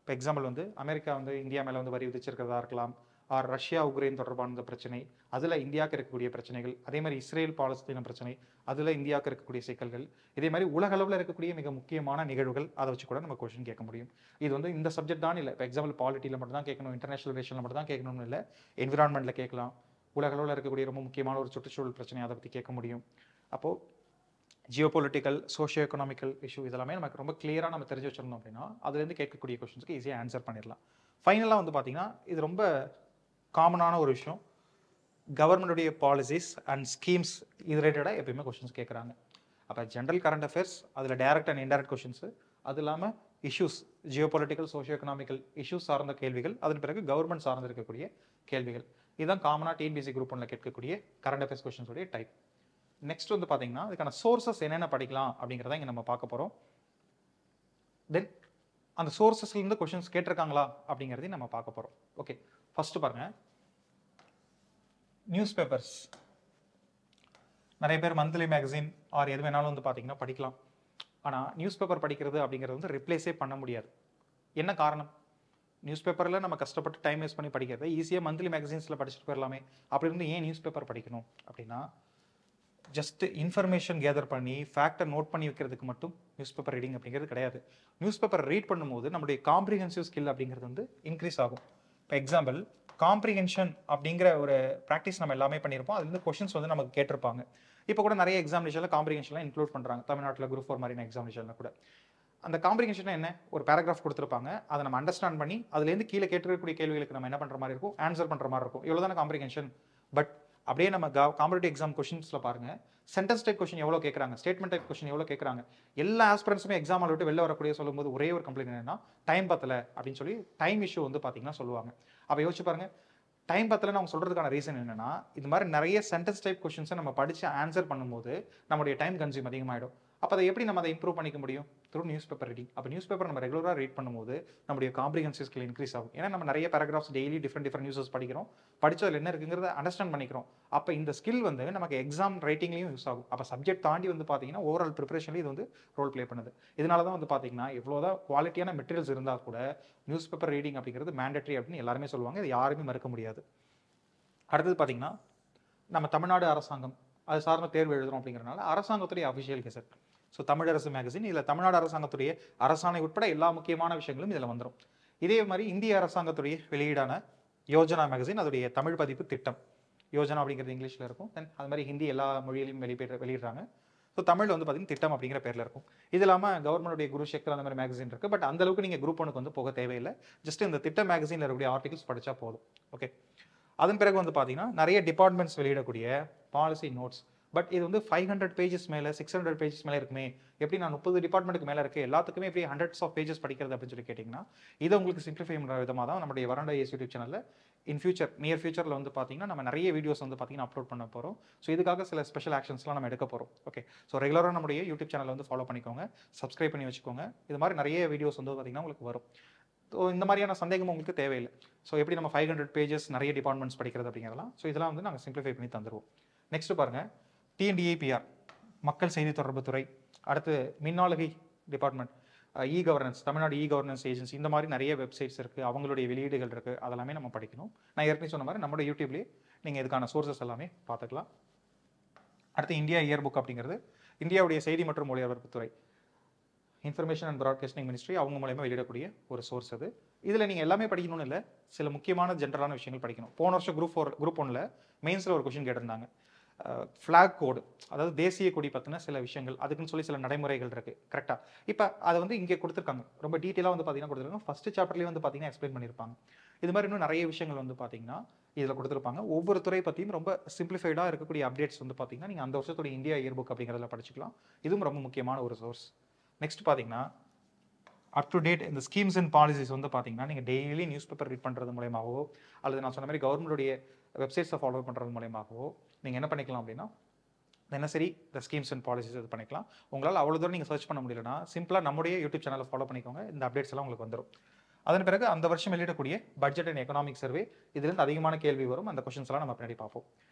Speaker 1: இப்போ எக்ஸாம்பிள் வந்து அமெரிக்கா வந்து இந்தியா மேலே வந்து வரி விதிச்சிருக்கிறதா இருக்கலாம், ஆர் ரஷ்யா உக்ரைன் தொடர்பான பிரச்சனை, அதில் இந்தியாவுக்கு இருக்கக்கூடிய பிரச்சனைகள், அதே மாதிரி இஸ்ரேல் பாலஸ்தீன பிரச்சனை, அதில் இந்தியாவுக்கு இருக்கக்கூடிய சிக்கல்கள், இதே மாதிரி உலக அளவில் இருக்கக்கூடிய மிக முக்கியமான நிகழ்வுகள், அதை வச்சு கூட நம்ம கொஸ்டின் கேட்க முடியும். இது வந்து இந்த சப்ஜெக்ட் தான் இல்லை. இப்போ எக்ஸாம்பிள் பாலிட்டியில் மட்டும் தான் கேட்கணும், இன்டர்நேஷனல் ரிலேஷனில் மட்டும் தான் கேட்கணும்னு இல்லை, என்விரான்மெண்ட்டில் கேட்கலாம், உலக அளவில் இருக்கக்கூடிய ரொம்ப முக்கியமான ஒரு சுற்றுச்சூழல் பிரச்சனை, அதை பற்றி கேட்க முடியும். அப்போது Jio political socio economical issue இதெல்லாமே நமக்கு ரொம்ப கிளியராக நம்ம தெரிஞ்சு வச்சிருந்தோம் அப்படின்னா அதுலேருந்து கேட்கக்கூடிய கொஸ்டின்ஸ்க்கு ஈஸியாக ஆன்சர் பண்ணிடலாம். ஃபைனலாக வந்து பார்த்தீங்கன்னா இது ரொம்ப காமனான ஒரு விஷயம், கவர்மெண்டுடைய பாலிசிஸ் அண்ட் ஸ்கீம்ஸ் இது ரிலேட்டடாக எப்பயுமே கொஸ்டின்ஸ் கேட்குறாங்க. அப்போ ஜென்ரல் கரண்ட் அஃபேர்ஸ், அதில் டைரக்ட் அண்ட் இன்டைரக்ட் கொஸ்டின்ஸு, அது இல்லாமல் issues, Jio political socio economical issues சார்ந்த கேள்விகள், அதன் பிறகு கவர்மெண்ட் சார்ந்து இருக்கக்கூடிய கேள்விகள், இதுதான் காமனாக டிஎன்பிஎஸ்சி குரூப் 1ல கேட்கக்கூடிய கரண்ட் அஃபேர்ஸ் கொஸ்டின்ஸோடைய டைப். நெக்ஸ்ட் வந்து பார்த்தீங்கன்னா அதுக்கான சோர்சஸ் என்னென்ன படிக்கலாம் அப்படிங்கிறத இங்கே நம்ம பார்க்க போகிறோம். தென் அந்த சோர்சஸ்லேருந்து கொஸ்டின்ஸ் கேட்டிருக்காங்களா அப்படிங்கிறதையும் நம்ம பார்க்க போகிறோம். ஓகே, ஃபர்ஸ்ட் பாருங்க, நியூஸ் பேப்பர்ஸ். நிறைய பேர் மந்த்லி மேகசின் ஆர் எது வேணாலும் வந்து பார்த்தீங்கன்னா படிக்கலாம். ஆனால் நியூஸ் பேப்பர் படிக்கிறது அப்படிங்கிறது வந்து ரிப்ளேஸே பண்ண முடியாது. என்ன காரணம்? நியூஸ் பேப்பரில் நம்ம கஷ்டப்பட்டு டைம் வேஸ்ட் பண்ணி படிக்கிறத ஈஸியாக மந்த்லி மேகசின்ஸில் படிச்சுட்டு போயிடலாமே. அப்படி இருந்து ஏன் நியூஸ் பேப்பர் படிக்கணும் அப்படின்னா, ஜஸ்ட் இன்ஃபர்மேஷன் கேதர் பண்ணி ஃபேக்டை நோட் பண்ணி வைக்கிறதுக்கு மட்டும் நியூஸ் பேப்பர் ரீடிங் அப்படிங்கிறது கிடையாது. நியூஸ் பேப்பர் ரீட் பண்ணும்போது நம்மளுடைய காம்ப்ரிஹென்சிவ் ஸ்கில் அப்படிங்கிறது வந்து இன்க்ரீஸ் ஆகும். இப்போ எக்ஸாம்பிள், காம்ப்ரிஹென்ஷன் அப்படிங்கிற ஒரு ப்ராக்டிஸ் நம்ம எல்லாமே பண்ணியிருப்போம். அதுலேருந்து கொஸ்டின்ஸ் வந்து நமக்கு கேட்டிருப்பாங்க. இப்போ கூட நிறைய எக்ஸாமினேஷனில் காம்ப்ரிஹென்ஷன்லாம் இன்க்ளூட் பண்ணுறாங்க. தமிழ்நாட்டில் குரூப் 4 மாதிரியான எக்ஸாமினேஷனில் கூட அந்த காம்ப்ரிஹென்ஷன் என்ன, ஒரு பேராகிராஃப் கொடுத்துருப்பாங்க, அதை நம்ம அண்டர்ஸ்டாண்ட் பண்ணி அதுலேருந்து கீழே கேட்டிருக்கக்கூடிய கேள்விகளுக்கு நம்ம என்ன பண்ணுற மாதிரி இருக்கும், ஆன்சர் பண்ணுற மாதிரி இருக்கும். இவ்வளோ தானே காம்ப்ரிஹென்ஷன். பட் அப்படியே நம்ம காம்படிட்டிவ் எக்ஸாம் கொஸ்டின்ஸில் பாருங்க, சென்டென்ஸ் டைப் கொஸ்டின் எவ்வளோ கேட்குறாங்க, ஸ்டேட்மெண்ட் டைப் கொஸ்டின் எவ்வளோ கேட்குறாங்க. எல்லா ஆஸ்பிரன்ஸுமே எக்ஸாம் விட்டு வெளில வரக்கூடிய சொல்லும்போது ஒரே ஒரு கம்ப்ளைண்ட் என்னன்னா, டைம் பத்தல அப்படின்னு சொல்லி டைம் இஷ்யூ வந்து பார்த்தீங்கன்னா சொல்லுவாங்க. அப்போ யோசிச்சு பாருங்க, டைம் பத்தலன்னு அவங்க சொல்றதுக்கான ரீசன் என்னன்னா, இது மாதிரி நிறைய சென்டென்ஸ் டைப் கொஸ்டின்ஸை நம்ம படித்து ஆன்சர் பண்ணும்போது நம்மளுடைய டைம் கன்சியூம் அதிகமாகிடும். அப்போ அதை எப்படி நம்ம அதை இம்ப்ரூவ் பண்ணிக்க முடியும்? Through news paper reading. அப்போ நியூஸ் பேப்பர் நம்ம ரெகுலராக ரீட் பண்ணும்போது நம்மளுடைய காம்ப்ரிஹென்சிவ் ஸ்கில் இன்க்ரீஸ் ஆகும். ஏன்னா நம்ம நிறைய பேராகிராஃப்ஸ் டெய்லி டிஃப்ரெண்ட் நியூஸஸ் படிக்கிறோம், படிச்சதில் என்ன இருக்குங்கிறத அண்டர்ஸ்டாண்ட் பண்ணிக்கிறோம். அப்போ இந்த ஸ்கில் வந்து நமக்கு எக்ஸாம் ரைட்டிங்லையும் யூஸ் ஆகும். அப்போ சப்ஜெக்ட் தாண்டி வந்து பார்த்தீங்கன்னா ஓவரால் ப்ரிப்பரேஷன்லேயும் இது வந்து ரோல் ப்ளே பண்ணுது. இதனால தான் வந்து பார்த்தீங்கன்னா எவ்வளோதான் குவாலிட்டியான மெட்டீரியல்ஸ் இருந்தால் கூட நியூஸ் பேப்பர் ரீடிங் அப்படிங்கிறது மேண்டட்ரி அப்படின்னு எல்லாருமே சொல்லுவாங்க. இது யாருமே மறுக்க முடியாது. அடுத்தது பார்த்தீங்கன்னா, நம்ம தமிழ்நாடு அரசாங்கம் அது சார்ந்த தேர்வு எழுதுறோம் அப்படிங்கிறனால அரசாங்கத்துடைய official gazette, so Tamilarasu magazine, இதில் தமிழ்நாடு அரசாங்கத்துடைய அரசாணை உட்பட எல்லா முக்கியமான விஷயங்களும் இதில் வந்துடும். இதே மாதிரி இந்திய அரசாங்கத்துடைய வெளியீடான யோஜனா மேகசின், அதோடைய தமிழ் பதிப்பு திட்டம், யோஜனா அப்படிங்கிறது இங்கிலீஷில் இருக்கும். தென் அது மாதிரி ஹிந்தி எல்லா மொழியிலையும் வெளியிடுறாங்க. ஸோ தமிழ் வந்து பார்த்தீங்கன்னா திட்டம் அப்படிங்கிற பேரில் இருக்கும். இது இல்லாமல் கவர்மெண்டுடைய குரு சக்தி அந்த மாதிரி மேகசின் இருக்குது. பட் அந்த அளவுக்கு நீங்கள் குரூப் 1க்கு வந்து போக தேவையில்லை. ஜஸ்ட் இந்த திட்ட மேகசினில் இருக்கக்கூடிய ஆர்டிகல்ஸ் படித்தா போதும். ஓகே, அதன் பிறகு வந்து பார்த்தீங்கன்னா நிறைய டிபார்ட்மெண்ட்ஸ் வெளியிடக்கூடிய பாலிசி நோட்ஸ். பட் இது வந்து 500 பேஜஸ் மேலே 600 பேஜஸ் மேலே இருக்குமே, எப்படி நான் 30 டிபார்ட்மெண்ட்டுக்கு மேலே இருக்குது, எல்லாத்துக்குமே எப்படி ஹண்ட்ரட்ஸ் ஆஃப் பேஜஸ் படிக்கிறது அப்படின்னு சொல்லி கேட்டிங்கன்னா, இதை உங்களுக்கு சிம்பிளிஃபை பண்ணுற விதமாக தான் நம்மளுடைய வராண்டா ஐஏஎஸ் யூடியூப் சேனலில் இன் ஃபியூச்சர் நியர் ஃபியூச்சரில் வந்து பார்த்தீங்கன்னா நம்ம நிறைய வீடியோஸ் வந்து பார்த்தீங்கன்னா அப்லோட் பண்ண போகிறோம். ஸோ இதுக்காக சில ஸ்பெஷல் ஆக்ஷன்ஸ்லாம் நம்ம எடுக்க போகிறோம். ஓகே, ஸோ ரெகுலராக நம்மளுடைய யூடியூப் சேனலை வந்து ஃபாலோ பண்ணிக்கோங்க, சப்ஸ்கிரைப் பண்ணி வச்சுக்கோங்க. இது மாதிரி நிறைய வீடியோஸ் வந்து பார்த்தீங்கன்னா உங்களுக்கு வரும். ஸோ இந்த மாதிரியான சந்தேகம் உங்களுக்கு தேவையில்லை. ஸோ எப்படி நம்ம 500 பேஜஸ் நிறைய டிபார்ட்மெண்ட்ஸ் படிக்கிறது அப்படிங்கிறதெல்லாம், ஸோ இதெல்லாம் வந்து நாங்கள் சிம்பிளிஃபை பண்ணி தந்துடுவோம். நெக்ஸ்ட் பாருங்கள், டிஎன்டிஏபிஆர் மக்கள் செய்தி தொடர்பு துறை, அடுத்து மின்னாளுகை department, e governance, Tamil Nadu e governance agency, இந்த மாதிரி நிறைய வெப்சைட்ஸ் இருக்குது, அவங்களுடைய வெளியீடுகள் இருக்குது, அதெல்லாமே நம்ம படிக்கணும். நான் ஏற்கனவே சொன்ன மாதிரி நம்மளோட யூடியூப்லேயே நீங்கள் இதுக்கான சோர்சஸ் எல்லாமே பார்த்துக்கலாம். அடுத்து இந்தியா இயர் புக் அப்படிங்கிறது இந்தியாவுடைய செய்தி மற்றும் ஒளிபரப்புத்துறை. இன்ஃபர்மேஷன் அண்ட் ப்ராட்காஸ்டிங் மினிஸ்ட்ரி அவங்க மூலயமா வெளியிடக்கூடிய ஒரு சோர்ஸ் அது. இதில் நீங்கள் எல்லாமே படிக்கணும்னு இல்லை, சில முக்கியமான ஜென்ரலான விஷயங்கள் படிக்கணும். போன வருஷம் குரூப் 1ல் மெயின்ஸில் ஒரு கொஷின் கேட்டிருந்தாங்க. ஃப்ளாக் கோடு, அதாவது தேசிய கொடி பற்றின சில விஷயங்கள், அதுக்குன்னு சொல்லி சில நடைமுறைகள் இருக்குது கரெக்டாக. இப்போ அதை வந்து இங்கே கொடுத்துருக்காங்க, ரொம்ப டீட்டெயிலாக வந்து பார்த்தீங்கன்னா கொடுத்துருக்காங்க. ஃபஸ்ட்டு சாப்டர்லேயே வந்து பார்த்தீங்கன்னா எக்ஸ்பிளைன் பண்ணியிருப்பாங்க. இது மாதிரி இன்னும் நிறைய விஷயங்கள் வந்து பார்த்தீங்கன்னா இதில் கொடுத்துருப்பாங்க. ஒவ்வொரு துறை பற்றியும் ரொம்ப சிம்பிளிஃபைடாக இருக்கக்கூடிய அப்டேட்ஸ் வந்து பார்த்தீங்கன்னா நீங்கள் அந்த வருஷத்துடைய இந்தியா இயர் புக் அப்படிங்கிறதுல படிச்சுக்கலாம். இதுவும் ரொம்ப முக்கியமான ஒரு சோர்ஸ். நெக்ஸ்ட் பார்த்தீங்கன்னா அப் டு டேட் இந்த ஸ்கீம்ஸ் அண்ட் பாலிசிஸ் வந்து பார்த்தீங்கன்னா நீங்கள் டெய்லி நியூஸ் பேப்பர் ரீட் பண்ணுறது மூலயமாவோ அல்லது நான் சொன்ன மாதிரி கவர்மெண்ட்டுடைய வெப்சைட்ஸை ஃபாலோ பண்ணுறது மூலயமாகவோ நீங்கள் என்ன பண்ணிக்கலாம் அப்படின்னா தினசரி இந்த ஸ்கீம்ஸ் அண்ட் பாலிசிஸ் இது பண்ணிக்கலாம். உங்களால் அவ்வளோ தூரம் நீங்கள் சர்ச் பண்ண முடியலன்னா சிம்பிளாக நம்முடைய யூடியூப் சேனலை ஃபாலோ பண்ணிக்கோங்க. இந்த அப்டேட்ஸ் எல்லாம் உங்களுக்கு வந்துடும். அதன் பிறகு அந்த வருஷம் வெளியிடக்கூடிய பட்ஜெட் அண்ட் எக்கனாமிக் சர்வே, இதுலேருந்து அதிகமான கேள்வி வரும். அந்த கொஷின்ஸ் எல்லாம் நம்ம பின்னாடி பார்ப்போம்.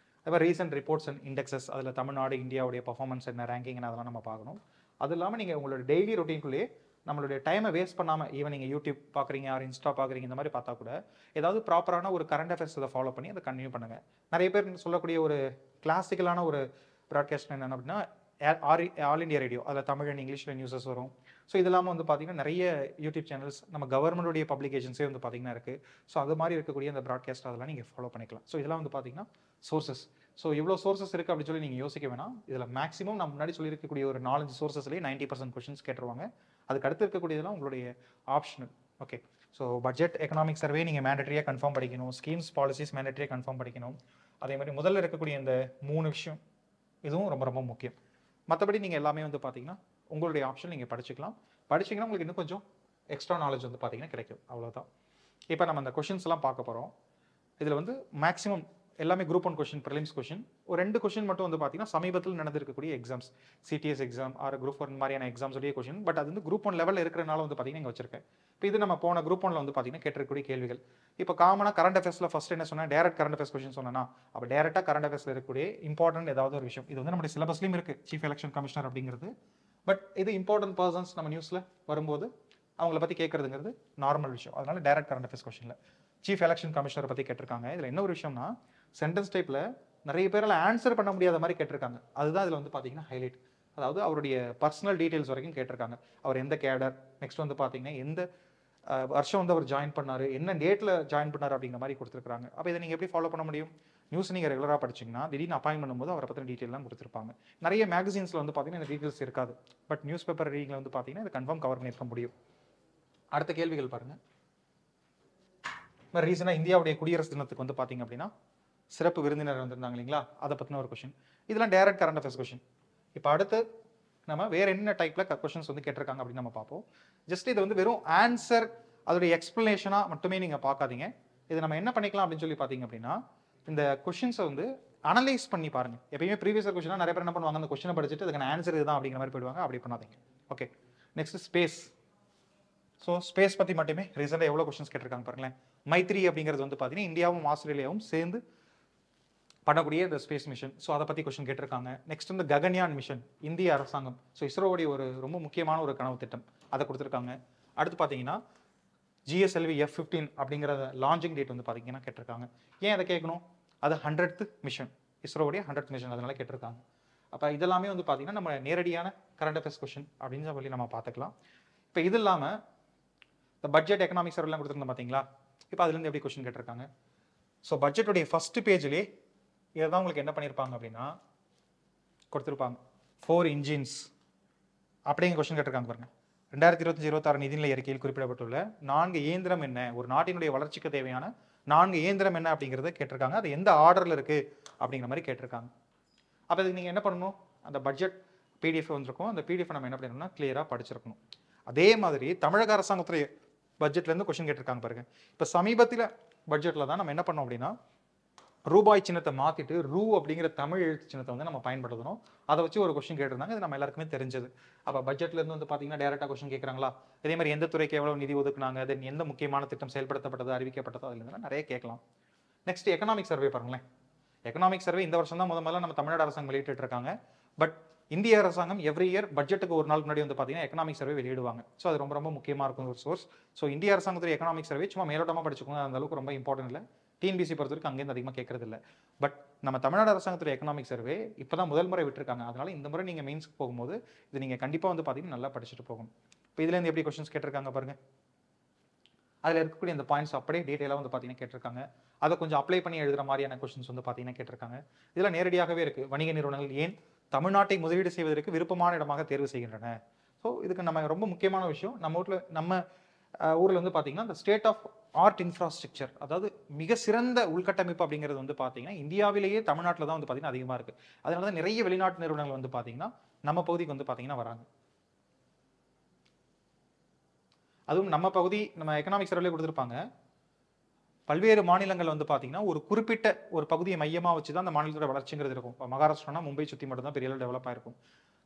Speaker 1: அதுமாதிரி ரீசெண்ட் ரிப்போர்ட்ஸ் அண்ட் இண்டெக்ஸஸ், அதில் தமிழ்நாடு இந்தியாவுடைய பர்ஃபார்மன்ஸ் என்ன, ரேங்கிங் அதெல்லாம் நம்ம பார்க்கணும். அது இல்லாமல் நீங்கள் உங்களோட டெய்லி ரொட்டீன்குள்ளேயே நம்மளுடைய டைமை வேஸ்ட் பண்ணாமல், ஈவன் நீங்கள் யூடியூப் பார்க்குறீங்க ஆர் இன்ஸ்டா பார்க்குறீங்க, இந்த மாதிரி பார்த்தா கூட ஏதாவது ப்ராப்பரான ஒரு கரண்ட் அஃபேர்ஸ் அதை ஃபாலோ பண்ணி அதை கண்டினியூ பண்ணுங்கள். நிறைய பேர் சொல்லக்கூடிய ஒரு கிளாசிக்கலான ஒரு ப்ராட்காஸ்ட் என்னென்ன அப்படின்னா ஆல் இண்டியா ரேடியோ, அதில் தமிழ் அண்ட் இங்கிலீஷில் நியூஸஸ் வரும். ஸோ இது இல்லாமல் வந்து பார்த்தீங்கன்னா நிறைய யூடியூப் சேனல்ஸ் நம்ம கவர்மெண்ட்டுடைய பப்ளிகேஷன்ஸே வந்து பார்த்தீங்கன்னா இருக்குது. ஸோ அது மாதிரி இருக்கக்கூடிய அந்த ப்ராட்காஸ்ட் அதெல்லாம் நீங்கள் ஃபாலோ பண்ணிக்கலாம். ஸோ இதெல்லாம் வந்து பார்த்தீங்கன்னா சோர்சஸ். ஸோ இவ்வளோ சோர்சஸ் இருக்குது அப்படின்னு சொல்லி நீங்கள் யோசிக்க வேணாம். இதில் மேக்ஸிமம் நான் முன்னாடி சொல்லியிருக்கக்கூடிய ஒரு 4-5 சோர்சஸ்லேயே 90% கொஷின்ஸ் கேட்டுருவாங்க. அதுக்கு அடுத்து இருக்கக்கூடியதெல்லாம் உங்களுடைய optional. Okay, so budget economic survey நீங்கள் மேண்டட்ரியாக கன்ஃபார்ம் படிக்கணும். ஸ்கீம்ஸ் பாலிசிஸ் மேண்டட்ரியாக கன்ஃபார்ம் படிக்கணும். அதே மாதிரி முதல்ல இருக்கக்கூடிய இந்த 3 விஷயம் இதுவும் ரொம்ப ரொம்ப முக்கியம். மற்றபடி நீங்கள் எல்லாமே வந்து பார்த்தீங்கன்னா உங்களுடைய ஆப்ஷன் நீங்கள் படிச்சிங்கன்னா உங்களுக்கு இன்னும் கொஞ்சம் எக்ஸ்ட்ரா நாலேஜ் வந்து பார்த்தீங்கன்னா கிடைக்கும். அவ்வளோதான். இப்போ நம்ம அந்த கொஷின்ஸ்லாம் பார்க்க போகிறோம். இதில் வந்து மேக்ஸிமம் எல்லாமே குரூப் 1 கொஷின், ப்ரிலிம்ஸ் கொஷின். ஒரு 2 கொஷின் மட்டும் வந்து பார்த்தீங்கன்னா சமீபத்தில் நடந்திருக்கக்கூடிய exams, CDS exam or group 1 மாதிரியான எக்ஸாம்ஸுடைய கொஷின். பட் அது வந்து குரூப் 1 லெவலில் இருக்கிறனால வந்து பார்த்தீங்கன்னா இங்கே வச்சிருக்கேன். இப்போ இது நம்ம போன குரூப் 1ல் வந்து பார்த்தீங்கன்னா கேட்டிருக்கக்கூடிய கேள்விகள். இப்போ காமனாக கரண்ட் அஃபேர்ஸில் ஃபஸ்ட் என்ன சொன்னால் டேரக்ட் கரண்ட் அஃபேர்ஸ் கொஷின் சொன்னா, அப்போ டேரெக்டாக கரண்ட் அஃபேர்ஸில் இருக்கக்கூடிய இம்பார்ட்டன்ட் ஏதாவது ஒரு விஷயம், இது வந்து நம்மளுடைய சிலபஸ்லையும் இருக்குது, சீஃப் எலெக்ஷன் கமிஷனர் அப்படிங்கிறது. பட் இது இம்பார்ட்டன்ட் பர்சன்ஸ் நம்ம நியூஸில் வரும்போது அவங்கள பற்றி கேட்கறதுங்கிறது நார்மல் விஷயம். அதனால டேரக்ட் கரண்ட் அஃபேர்ஸ் கொஷனில் சீஃப் எலெக்ஷன் கமிஷனரை பற்றி கேட்டிருக்காங்க. இதில் என்ன ஒரு விஷயம்னா சென்டென்ஸ் டைப்பில் நிறைய பேரால் ஆன்சர் பண்ண முடியாத மாதிரி கேட்டிருக்காங்க. அதுதான் இதில் வந்து பார்த்தீங்கன்னா ஹைலைட். அதாவது அவருடைய பர்சனல் டீட்டெயில்ஸ் வரைக்கும் கேட்டிருக்காங்க. அவர் எந்த கேடர், நெக்ஸ்ட் வந்து பார்த்தீங்கன்னா எந்த வருஷம் வந்து அவர் ஜாயின் பண்ணார், என்ன டேட்டில் ஜாயின் பண்ணார் அப்படிங்கிற மாதிரி கொடுத்துருக்காங்க. அப்போ இதை நீங்கள் எப்படி ஃபாலோ பண்ண முடியும்? நியூஸ் நீங்கள் ரெகுலராக படிச்சிங்கன்னா திடீர்னு அப்பாயின் பண்ணும்போது அவரை பற்றின டீட்டெயிலாம் கொடுத்துருப்பாங்க. நிறைய மேகசின்ஸில் வந்து பார்த்தீங்கன்னா இந்த டீட்டெயில்ஸ் இருக்காது. பட் நியூஸ் பேப்பர் ரீடிங்கில் வந்து பார்த்தீங்கன்னா இதை கன்ஃபார்ம் கவர் பண்ணியிருக்க முடியும். அடுத்த கேள்விகள் பாருங்கள். ரீசெண்டாக இந்தியாவுடைய குடியரசு தினத்துக்கு வந்து பார்த்தீங்க அப்படின்னா சிறப்பு விருந்தினர் வந்திருந்தாங்க இல்லைங்களா, அதை பற்றின ஒரு கொஷின். இதெல்லாம் டேரக்ட் கரண்ட் அஃபேர்ஸ் கொஷின். இப்போ அடுத்து நம்ம வேறு என்ன டைப்பில் கொஷின்ஸ் வந்து கேட்டிருக்காங்க அப்படின்னு நம்ம பார்ப்போம். ஜஸ்ட் இது வந்து வெறும் ஆன்சர் அதோடைய எக்ஸ்பிளனேஷனாக மட்டுமே நீங்கள் பார்க்காதீங்க. இது நம்ம என்ன பண்ணிக்கலாம் அப்படின்னு சொல்லி பார்த்தீங்க அப்படின்னா இந்த கொஷின்ஸை வந்து அனலைஸ் பண்ணி பாருங்கள். எப்பயுமே ப்ரீவியஸ் கொஷினாக நிறைய பேர் என்ன பண்ணுவாங்க, அந்த கொஷினை படிச்சுட்டு அதுக்கான ஆன்சர் இதுதான் அப்படிங்கிற மாதிரி போயிடுவாங்க. அப்படி பண்ணாதீங்க. Okay, next space. So space பற்றி மட்டுமே ரீசெண்டாக எவ்வளோ கொஷின்ஸ் கேட்டிருக்காங்க பாருங்களேன். மைத்ரி அப்படிங்கிறது வந்து பார்த்தீங்கன்னா இந்தியாவும் ஆஸ்திரேலியாவும் சேர்ந்து பண்ணக்கூடிய இந்த ஸ்பேஸ் மிஷன். ஸோ அதை பற்றி கொஷின் கேட்டிருக்காங்க. நெக்ஸ்ட் வந்து ககன்யான் மிஷன், இந்திய அரசாங்கம், ஸோ இஸ்ரோவுடைய ஒரு ரொம்ப முக்கியமான ஒரு கனவு திட்டம், அதை கொடுத்துருக்காங்க. அடுத்து பார்த்தீங்கன்னா GSLV F-15 அப்படிங்கிற லான்ச்சிங் டேட் வந்து பார்த்தீங்கன்னா கேட்டிருக்காங்க. ஏன் அதை கேட்கணும்? அது 100th மிஷன், இஸ்ரோவுடைய 100th மிஷன், அதனால கேட்டிருக்காங்க. அப்போ இதெல்லாமே வந்து பார்த்தீங்கன்னா நம்ம நேரடியான கரண்ட் அஃபேர்ஸ் கொஷின் அப்படின்னு சொல்லி நம்ம பார்த்துக்கலாம். இப்போ இது இல்லாமல் இந்த பட்ஜெட் எக்கனாமிக் சர்வேலாம் கொடுத்துருந்தோம் பார்த்தீங்களா, இப்போ அதுலேருந்து எப்படி கொஷின் கேட்டிருக்காங்க. ஸோ பட்ஜெட்டுடைய ஃபர்ஸ்ட் பேஜ்லேயே இதை தான் உங்களுக்கு என்ன பண்ணியிருப்பாங்க அப்படின்னா கொடுத்துருப்பாங்க. 4 இன்ஜின்ஸ் அப்படிங்கிற கொஸ்டின் கேட்டிருக்காங்க பாருங்க. 2025-26 நிதிநிலை அறிக்கையில் குறிப்பிடப்பட்டுள்ள 4 இயந்திரம் என்ன, ஒரு நாட்டினுடைய வளர்ச்சிக்கு தேவையான 4 இயந்திரம் என்ன அப்படிங்கிறத கேட்டிருக்காங்க. அது எந்த ஆர்டரில் இருக்குது அப்படிங்கிற மாதிரி கேட்டிருக்காங்க. அப்போ இதுக்கு நீங்கள் என்ன பண்ணணும், அந்த பட்ஜெட் PDF வந்திருக்கும், அந்த PDF நம்ம என்ன பண்ணணும்னா கிளியராக படிச்சிருக்கணும். அதே மாதிரி தமிழக அரசாங்கத்துடைய பட்ஜெட்லேருந்து கொஸ்டின் கேட்டிருக்காங்க பாருங்க. இப்போ சமீபத்தில் பட்ஜெட்டில் தான் நம்ம என்ன பண்ணோம் அப்படின்னா ரூபாய் சின்னத்தை மாற்றிட்டு ரூ அப்படிங்கிற தமிழ் எழுத்து சின்னத்தை வந்து நம்ம பயன்படுத்தணும். அதை வச்சு ஒரு கொஸ்டின் கேட்டிருந்தாங்க. இது நம்ம எல்லாருக்குமே தெரிஞ்சது. அப்போ பட்ஜெட்லேருந்து வந்து பார்த்தீங்கன்னா டேரெக்டாக கொஸ்டின் கேட்குறாங்களா, இதே மாதிரி எந்த துறைக்கு எவ்வளோ நிதி ஒதுக்குனாங்க, தென் எந்த முக்கியமான திட்டம் செயல்படுத்தப்பட்டது, அறிவிக்கப்பட்டதோ, அதுலேருந்து நிறைய கேட்கலாம். நெக்ஸ்ட் எக்கனாமிக் சர்வே பாருங்களேன். எக்கனாமிக் சர்வே இந்த வருஷம் தான் முதல்ல நம்ம தமிழ்நாடு அரசாங்கம் வெளியிட்டு இருக்காங்க. பட் இந்திய அரசாங்கம் எவ்ரி இயர் பட்ஜெட்டுக்கு ஒரு நாள் முன்னாடி வந்து பார்த்தீங்கன்னா எக்கனாமிக் சர்வே வெளியிடுவாங்க. ஸோ அது ரொம்ப ரொம்ப முக்கியமாக இருக்கும் ஒரு சோர்ஸ். ஸோ இந்திய அரசாங்கத்துடைய எக்கனாமிக் சர்வே சும்மா மேலோட்டமாக படிச்சுக்கோங்க, அந்த அளவுக்கு ரொம்ப இம்பார்ட்டன்ட் இல்லை. TNPSC பொறுத்த வரைக்கும் அங்கேருந்து அதிகமாக கேட்கறது இல்லை. பட் நம்ம தமிழ்நாடு அரசாங்கத்துடைய எக்கனாமிக் சர்வே இப்போ தான் முதல் முறை விட்டுருக்காங்க. அதனால இந்த முறை நீங்கள் மெயின்ஸ்க்கு போகும்போது இது நீங்கள் கண்டிப்பாக வந்து பார்த்தீங்கன்னா நல்லா படிச்சுட்டு போகணும். இப்போ இதுலேருந்து எப்படி கொஸ்டின்ஸ் கேட்டிருக்காங்க பாருங்க. அதில் இருக்கக்கூடிய அந்த பாயிண்ட்ஸ் அப்படியே டீட்டெயிலாக வந்து பார்த்தீங்கன்னா கேட்டிருக்காங்க. அதை கொஞ்சம் அப்ளை பண்ணி எழுதுற மாதிரியான கொஸ்டின்ஸ் வந்து பார்த்தீங்கன்னா கேட்டிருக்காங்க. இதில் நேரடியாகவே இருக்கு. வணிக நிறுவனங்கள் ஏன் தமிழ்நாட்டை முதலீடு செய்வதற்கு விருப்பமான இடமாக தேர்வு செய்கின்றன. ஸோ இதுக்கு நம்ம ரொம்ப முக்கியமான விஷயம், நம்ம ஊரில் வந்து பார்த்தீங்கன்னா இந்த ஸ்டேட் ஆஃப் ஆர்ட் இன்ஃப்ராஸ்ட்ரக்சர், அதாவது மிக சிறந்த உள்கட்டமைப்பு அப்படிங்கிறது வந்து பார்த்தீங்கன்னா இந்தியாவிலேயே தமிழ்நாட்டில் தான் வந்து பார்த்தீங்கன்னா அதிகமாக இருக்கு. அதனால தான் நிறைய வெளிநாட்டு நிறுவனங்கள் வந்து பார்த்தீங்கன்னா நம்ம பகுதிக்கு வந்து பார்த்தீங்கன்னா வராங்க. அதுவும் நம்ம பகுதி நம்ம எக்கனாமிக் சர்வேல கொடுத்துருப்பாங்க. பல்வேறு மாநிலங்கள் வந்து பார்த்தீங்கன்னா ஒரு குறிப்பிட்ட ஒரு பகுதியை மையமாக வச்சு தான் அந்த மாநிலத்தோட வளர்ச்சிங்கிறது இருக்கும். இப்போ மகாராஷ்டிரானா மும்பை சுற்றி மட்டும் தான் பெரிய அளவு டெவலப் ஆயிருக்கும்.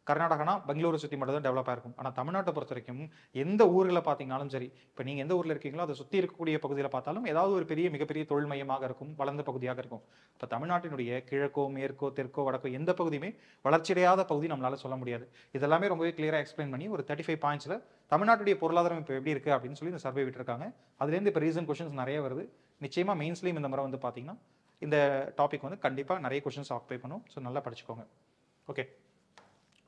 Speaker 1: கர்நாடகானா பெங்களூரை சுற்றி மட்டும் தான் டெவலப் ஆயிருக்கும். ஆனால் தமிழ்நாட்டை பொறுத்த வரைக்கும் எந்த ஊர்களை பார்த்தீங்கன்னாலும் சரி, இப்போ நீங்கள் எந்த ஊரில் இருக்கீங்களோ அதை சுற்றி இருக்கக்கூடிய பகுதியில் பார்த்தாலும் ஏதாவது ஒரு மிகப்பெரிய தொழில் மையமாக இருக்கும், வளர்ந்த பகுதியாக இருக்கும். இப்போ தமிழ்நாட்டினுடைய கிழக்கோ மேற்கோ தெற்கோ வடக்கோ எந்த பகுதியுமே வளர்ச்சியடையாத பகுதி நம்மளால சொல்ல முடியாது. இதெல்லாமே ரொம்பவே கிளியராக எக்ஸ்பிளைன் பண்ணி ஒரு 35 பாயிண்ட்ஸில் தமிழ்நாட்டுடைய பொருளாதாரம் இப்போ எப்படி இருக்குது அப்படின்னு சொல்லி இந்த சர்வே விட்டுருக்காங்க. அதுலேருந்து இப்போ ரீசன் கொஸ்டின்ஸ் நிறைய வருது. நிச்சயமாக மெயின்ஸ்லேயும் இந்த முறை வந்து பார்த்தீங்கன்னா இந்த டாபிக் வந்து கண்டிப்பாக நிறைய கொஸ்டின்ஸ் ஆக்குபை பண்ணும். ஸோ நல்லா படிச்சுக்கோங்க. ஓகே,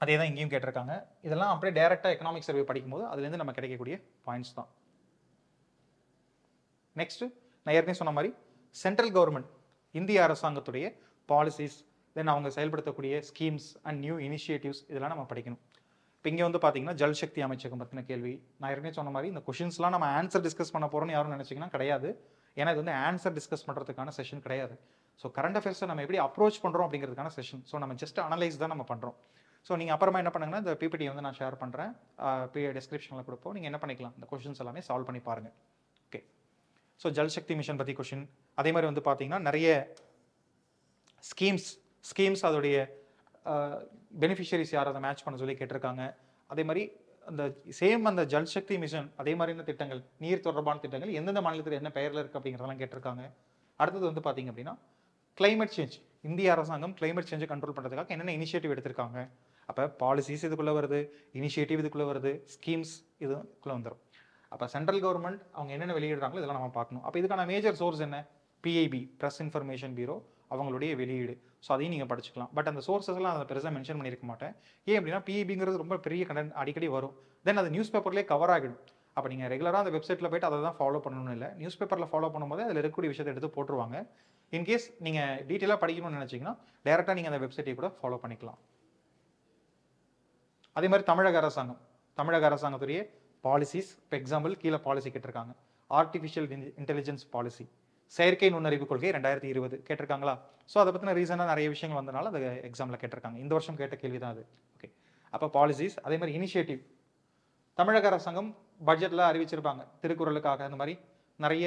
Speaker 1: அதே தான் இங்கேயும் கேட்டிருக்காங்க. இதெல்லாம் அப்படியே டைரக்டாக எக்கனாமிக் சர்வே படிக்கும்போது அதுலேருந்து நம்ம கிடைக்கக்கூடிய பாயிண்ட்ஸ் தான். நெக்ஸ்ட் நான் ஏற்கனவே சொன்ன மாதிரி சென்ட்ரல் கவர்மெண்ட் இந்திய அரசாங்கத்துடைய பாலிசிஸ், தென் அவங்க செயல்படுத்தக்கூடிய ஸ்கீம்ஸ் அண்ட் நியூ இனிஷியேட்டிவ்ஸ் இதெல்லாம் நம்ம படிக்கணும். இப்போ இங்கே வந்து பார்த்தீங்கன்னா ஜல் சக்தி அமைச்சகம் பற்றின கேள்வி. நான் ஏற்கனவே சொன்ன மாதிரி இந்த கொஷின்ஸ்லாம் நம்ம ஆன்சர் டிஸ்கஸ் பண்ண போகிறோம்னு யாரும் நினச்சிங்கன்னா கிடையாது. ஏன்னா இது வந்து ஆன்சர் டிஸ்கஸ் பண்ணுறதுக்கான செஷன் கிடையாது. ஸோ கரண்ட் அஃபேர்ஸை நம்ம எப்படி அப்ரோச் பண்ணுறோம் அப்படிங்கிறதுக்கான செஷன். ஸோ நம்ம ஜஸ்ட் அனலைஸ் தான் நம்ம பண்ணுறோம். ஸோ நீங்கள் அப்புறமா என்ன பண்ணுங்கன்னா இந்த பிபிடி வந்து நான் ஷேர் பண்ணுறேன், டிஸ்கிரிப்ஷனில் கொடுப்போம். நீங்கள் என்ன பண்ணிக்கலாம், இந்த கொஷின்ஸ் எல்லாமே சால்வ் பண்ணி பாருங்கள். Okay, so Jal Shakti mission பற்றி கொஷின். அதே மாதிரி வந்து பார்த்தீங்கன்னா நிறைய ஸ்கீம்ஸ் அதோடைய பெனிஃபிஷரிஸ் யார் அதை மேட்ச் பண்ண சொல்லி கேட்டிருக்காங்க. அதே மாதிரி அந்த ஜல் சக்தி மிஷன் அதே மாதிரியான திட்டங்கள், நீர் தொடர்பான திட்டங்கள் எந்தெந்த மாநிலத்தில் என்ன பெயரில் இருக்குது அப்படிங்கிறதெல்லாம் கேட்டிருக்காங்க. அடுத்தது வந்து பார்த்தீங்க அப்படின்னா கிளைமேட் சேஞ்ச், இந்திய அரசாங்கம் கிளைமேட் சேஞ்சை கண்ட்ரோல் பண்ணுறதுக்காக என்னென்ன இனிஷியேட்டிவ் எடுத்திருக்காங்க. அப்போ பாலிசிஸ் இதுக்குள்ளே வருது, இனிஷியேட்டிவ் இதுக்குள்ளே வருது, ஸ்கீம்ஸ் இதுக்குள்ளே வந்துடும். அப்போ சென்ட்ரல் கவர்மெண்ட் அவங்க என்னென்ன வெளியிடுறாங்களோ இதெல்லாம் நம்ம பார்க்கணும். அப்போ இதுக்கான மேஜர் சோர்ஸ் என்ன, பிஐபி ப்ரெஸ் இன்ஃபர்மேஷன் பியூரோ அவங்களுடைய வெளியீடு. ஸோ அதையும் நீங்கள் படிச்சுக்கலாம். பட் அந்த சோர்ஸஸ்லாம் அதை பெருசாக மென்ஷன் பண்ணியிருக்க மாட்டேன். ஏன் அப்படின்னா பிஐபிங்கிறது ரொம்ப பெரிய கண்டென்ட், அடிக்கடி வரும். தென் அது நியூஸ் பேப்பர்லேயே கவர் ஆகிடும். அப்போ நீங்கள் ரெகுலராக அந்த வெப்சைட்டில் போய்ட்டு அதை தான் ஃபாலோ பண்ணணும்னு இல்லை, நியூஸ் பேப்பரில் ஃபாலோ பண்ணும்போது அதில் இருக்கக்கூடிய விஷயத்தை எடுத்து போட்டுருவாங்க. இன்கேஸ் நீங்கள் டீட்டெயிலாக படிக்கணும்னு நினச்சிங்கன்னா டேரெக்டாக நீங்கள் அந்த வெப்சைட்டை கூட ஃபாலோ பண்ணிக்கலாம். அதே மாதிரி தமிழக அரசாங்கத்துடைய பாலிசிஸ், இப்போ எக்ஸாம்பிள் கீழே பாலிசி கேட்டிருக்காங்க. ஆர்டிஃபிஷியல் இன்டெலிஜென்ஸ் பாலிசி, செயற்கை நுண்ணறிவு கொள்கை 2020 கேட்டிருக்காங்களா. ஸோ அதை பற்றின ரீசனாக நிறைய விஷயங்கள் வந்தனால அது எக்ஸாமில் கேட்டிருக்காங்க. இந்த வருஷம் கேட்ட கேள்வி தான் அது. ஓகே, அப்போ பாலிசிஸ். அதே மாதிரி இனிஷியேட்டிவ் தமிழக அரசாங்கம் பட்ஜெட்டில் அறிவிச்சிருப்பாங்க, திருக்குறளுக்காக அந்த மாதிரி நிறைய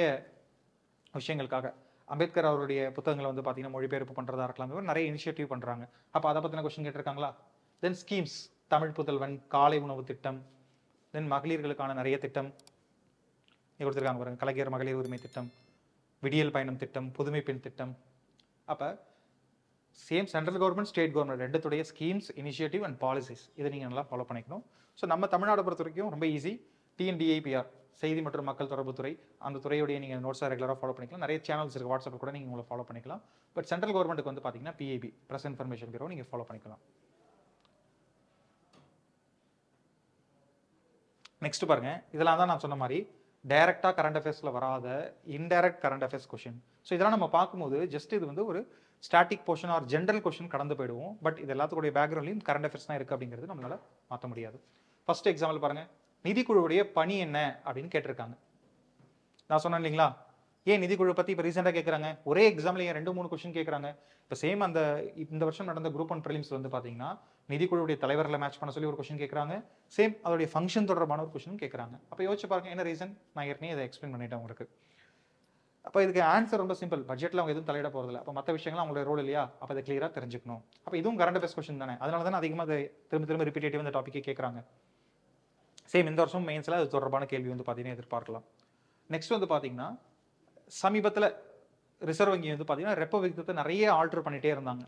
Speaker 1: விஷயங்களுக்காக. அம்பேத்கர் அவருடைய புத்தகங்களை வந்து பார்த்தீங்கன்னா மொழிபெயர்ப்பு பண்ணுறதா இருக்கலாம், நிறைய இனிஷியேட்டிவ் பண்ணுறாங்க. அப்போ அதை பற்றின கொஸ்டின் கேட்டிருக்காங்களா. தென் ஸ்கீம்ஸ், தமிழ் புதல்வன், காலை உணவு திட்டம், தென் மகளிர்களுக்கான நிறைய திட்டம் கொடுத்துருக்காங்க பாருங்க, கலைஞர் மகளிர் உரிமை திட்டம், விடியல் பயணம் திட்டம், புதுமை பெண் திட்டம். அப்போ same central government state government ரெண்டுத்துடைய ஸ்கீம்ஸ், இனிஷியேட்டிவ் அண்ட் பாலிசிஸ் இதை நீங்கள் நல்லா ஃபாலோ பண்ணிக்கணும். ஸோ நம்ம தமிழ்நாடு பொறுத்த வரைக்கும் ரொம்ப ஈஸி. டிஎன்டிஐபிஆர், செய்தி மற்றும் மக்கள் தொடர்பு துறை, அந்த துறையுடைய நீங்கள் நோட்ஸாக ரெகுலராக ஃபாலோ பண்ணிக்கலாம். நிறைய சேனல்ஸ் இருக்குது, வாட்ஸ்அப்பில் கூட நீங்கள் உங்களை ஃபாலோ பண்ணிக்கலாம். பட் சென்ட்ரல் கவர்மெண்ட்டுக்கு வந்து பார்த்தீங்கன்னா பிஐபி ப்ரெஸ் இன்ஃபர்மேஷன் பியூரோ நீங்கள் ஃபாலோ பண்ணிக்கலாம். நெக்ஸ்ட் பாருங்க, இதெல்லாம் தான் நான் சொன்ன மாதிரி டைரக்டாக கரண்ட் அஃபேர்ஸில் வராத indirect current affairs question. So இதெல்லாம் நம்ம பார்க்கும்போது ஜஸ்ட் இது வந்து ஒரு static portion or general question கடந்து போயிடுவோம். பட் இது எல்லாத்துடைய பேக்ரவுண்ட்லையும் கரண்ட் அஃபேர்ஸ் தான் இருக்குது அப்படிங்கிறது நம்மளால மாற்ற முடியாது. ஃபர்ஸ்ட் எக்ஸாம்பிள் பாருங்க, நிதிக்குழுவுடைய பணி என்ன அப்படின்னு கேட்டிருக்காங்க. நான் சொன்னேன் இல்லைங்களா, ஏன் நிதிக்குழு பற்றி இப்போ ரீசெண்டாக கேட்குறாங்க, ஒரே எக்ஸாம்பிள் ஏன் 2-3 கொஸ்டின் கேட்குறாங்க. இப்போ சேம் இந்த வருஷம் நடந்த குரூப் 1 ப்ரிலிம்ஸ் வந்து பார்த்தீங்கன்னா நிதிக்குழுவுடைய தலைவர்களை மேட்ச் பண்ண சொல்லி ஒரு கொஸ்டின் கேட்குறாங்க, சேம் அதோடைய ஃபங்க்ஷன் தொடர்பான ஒரு கொஸ்டின் கேட்குறாங்க. அப்போ யோசிச்சு பாருங்க என்ன ரீசன், நான் ஏற்கனவே இதை எக்ஸ்பிளைன் பண்ணிட்டேன் உங்களுக்கு. அப்போ இதுக்கு ஆன்சர் ரொம்ப சிம்பிள், பட்ஜெட்டில் அவங்க எதுவும் தலையிட போகிறதில்ல. அப்போ மற்ற விஷயங்கள் அவங்களோட ரோல் இல்லையா, அப்போ அதை கிளியராக தெரிஞ்சுக்கணும். அப்போ இதுவும் கரண்ட் அஃபேர்ஸ் கொஸ்டின் தானே, அதனால தான் அதிகமாக அதை திரும்ப ரிப்பீட்டேட்டிவ் இந்த டாப்பிக்கே கேட்குறாங்க. சேம் இந்த வருஷம் மெயின்ஸில் அது தொடர்பான கேள்வி வந்து பார்த்தீங்கன்னா எதிர்பார்க்கலாம். நெக்ஸ்ட் வந்து பார்த்தீங்கன்னா சமீபத்தில் ரிசர்வ் வங்கி வந்து பார்த்தீங்கன்னா ரெப்போ விகிதத்தை நிறைய ஆல்டர் பண்ணிகிட்டே இருந்தாங்க.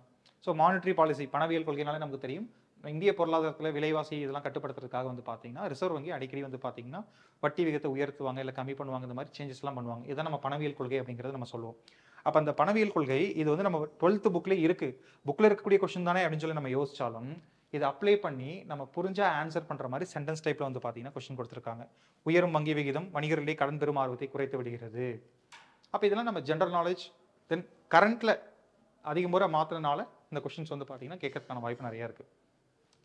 Speaker 1: ஸோ மானிட்டரி பாலிசி, பணவியல் கொள்கைனாலே நமக்கு தெரியும், இந்திய பொருளாதாரத்தில் விலைவாசி இதெல்லாம் கட்டுப்படுத்துறதுக்காக வந்து பார்த்தீங்கன்னா ரிசர்வ் வங்கி அடிக்கடி வந்து பார்த்தீங்கன்னா வட்டி விகிதத்தை உயர்த்துவாங்க, இல்லை கம்மி பண்ணுவாங்க, இந்த மாதிரி சேஞ்சஸ்லாம் பண்ணுவாங்க. இதை நம்ம பணவியல் கொள்கை அப்படிங்கிறது நம்ம சொல்லுவோம். அப்போ அந்த பணவியல் கொள்கை இது வந்து நம்ம 12th புக்லேயே இருக்குது, புக்கில் இருக்கக்கூடிய கொஸ்டின் தானே அப்படின்னு சொல்லி நம்ம யோசிச்சாலும் இதை அப்ளை பண்ணி நம்ம புரிஞ்சா ஆன்சர் பண்ணுற மாதிரி சென்டென்ஸ் டைப்பில் வந்து பார்த்தீங்கன்னா கொஸ்டின் கொடுத்துருக்காங்க. உயரும் வங்கி விகிதம் வணிகர்களிடையே கடன் பெறும் ஆர்வத்தை குறைத்து விடுகிறது. அப்போ இதெல்லாம் நம்ம ஜென்ரல் நாலேஜ் தென் கரண்ட்டில் அதிக முறை மாற்றினால இந்த கொஸ்டின்ஸ் வந்து பார்த்தீங்கன்னா கேட்கறதுக்கான வாய்ப்பு நிறையா இருக்குது.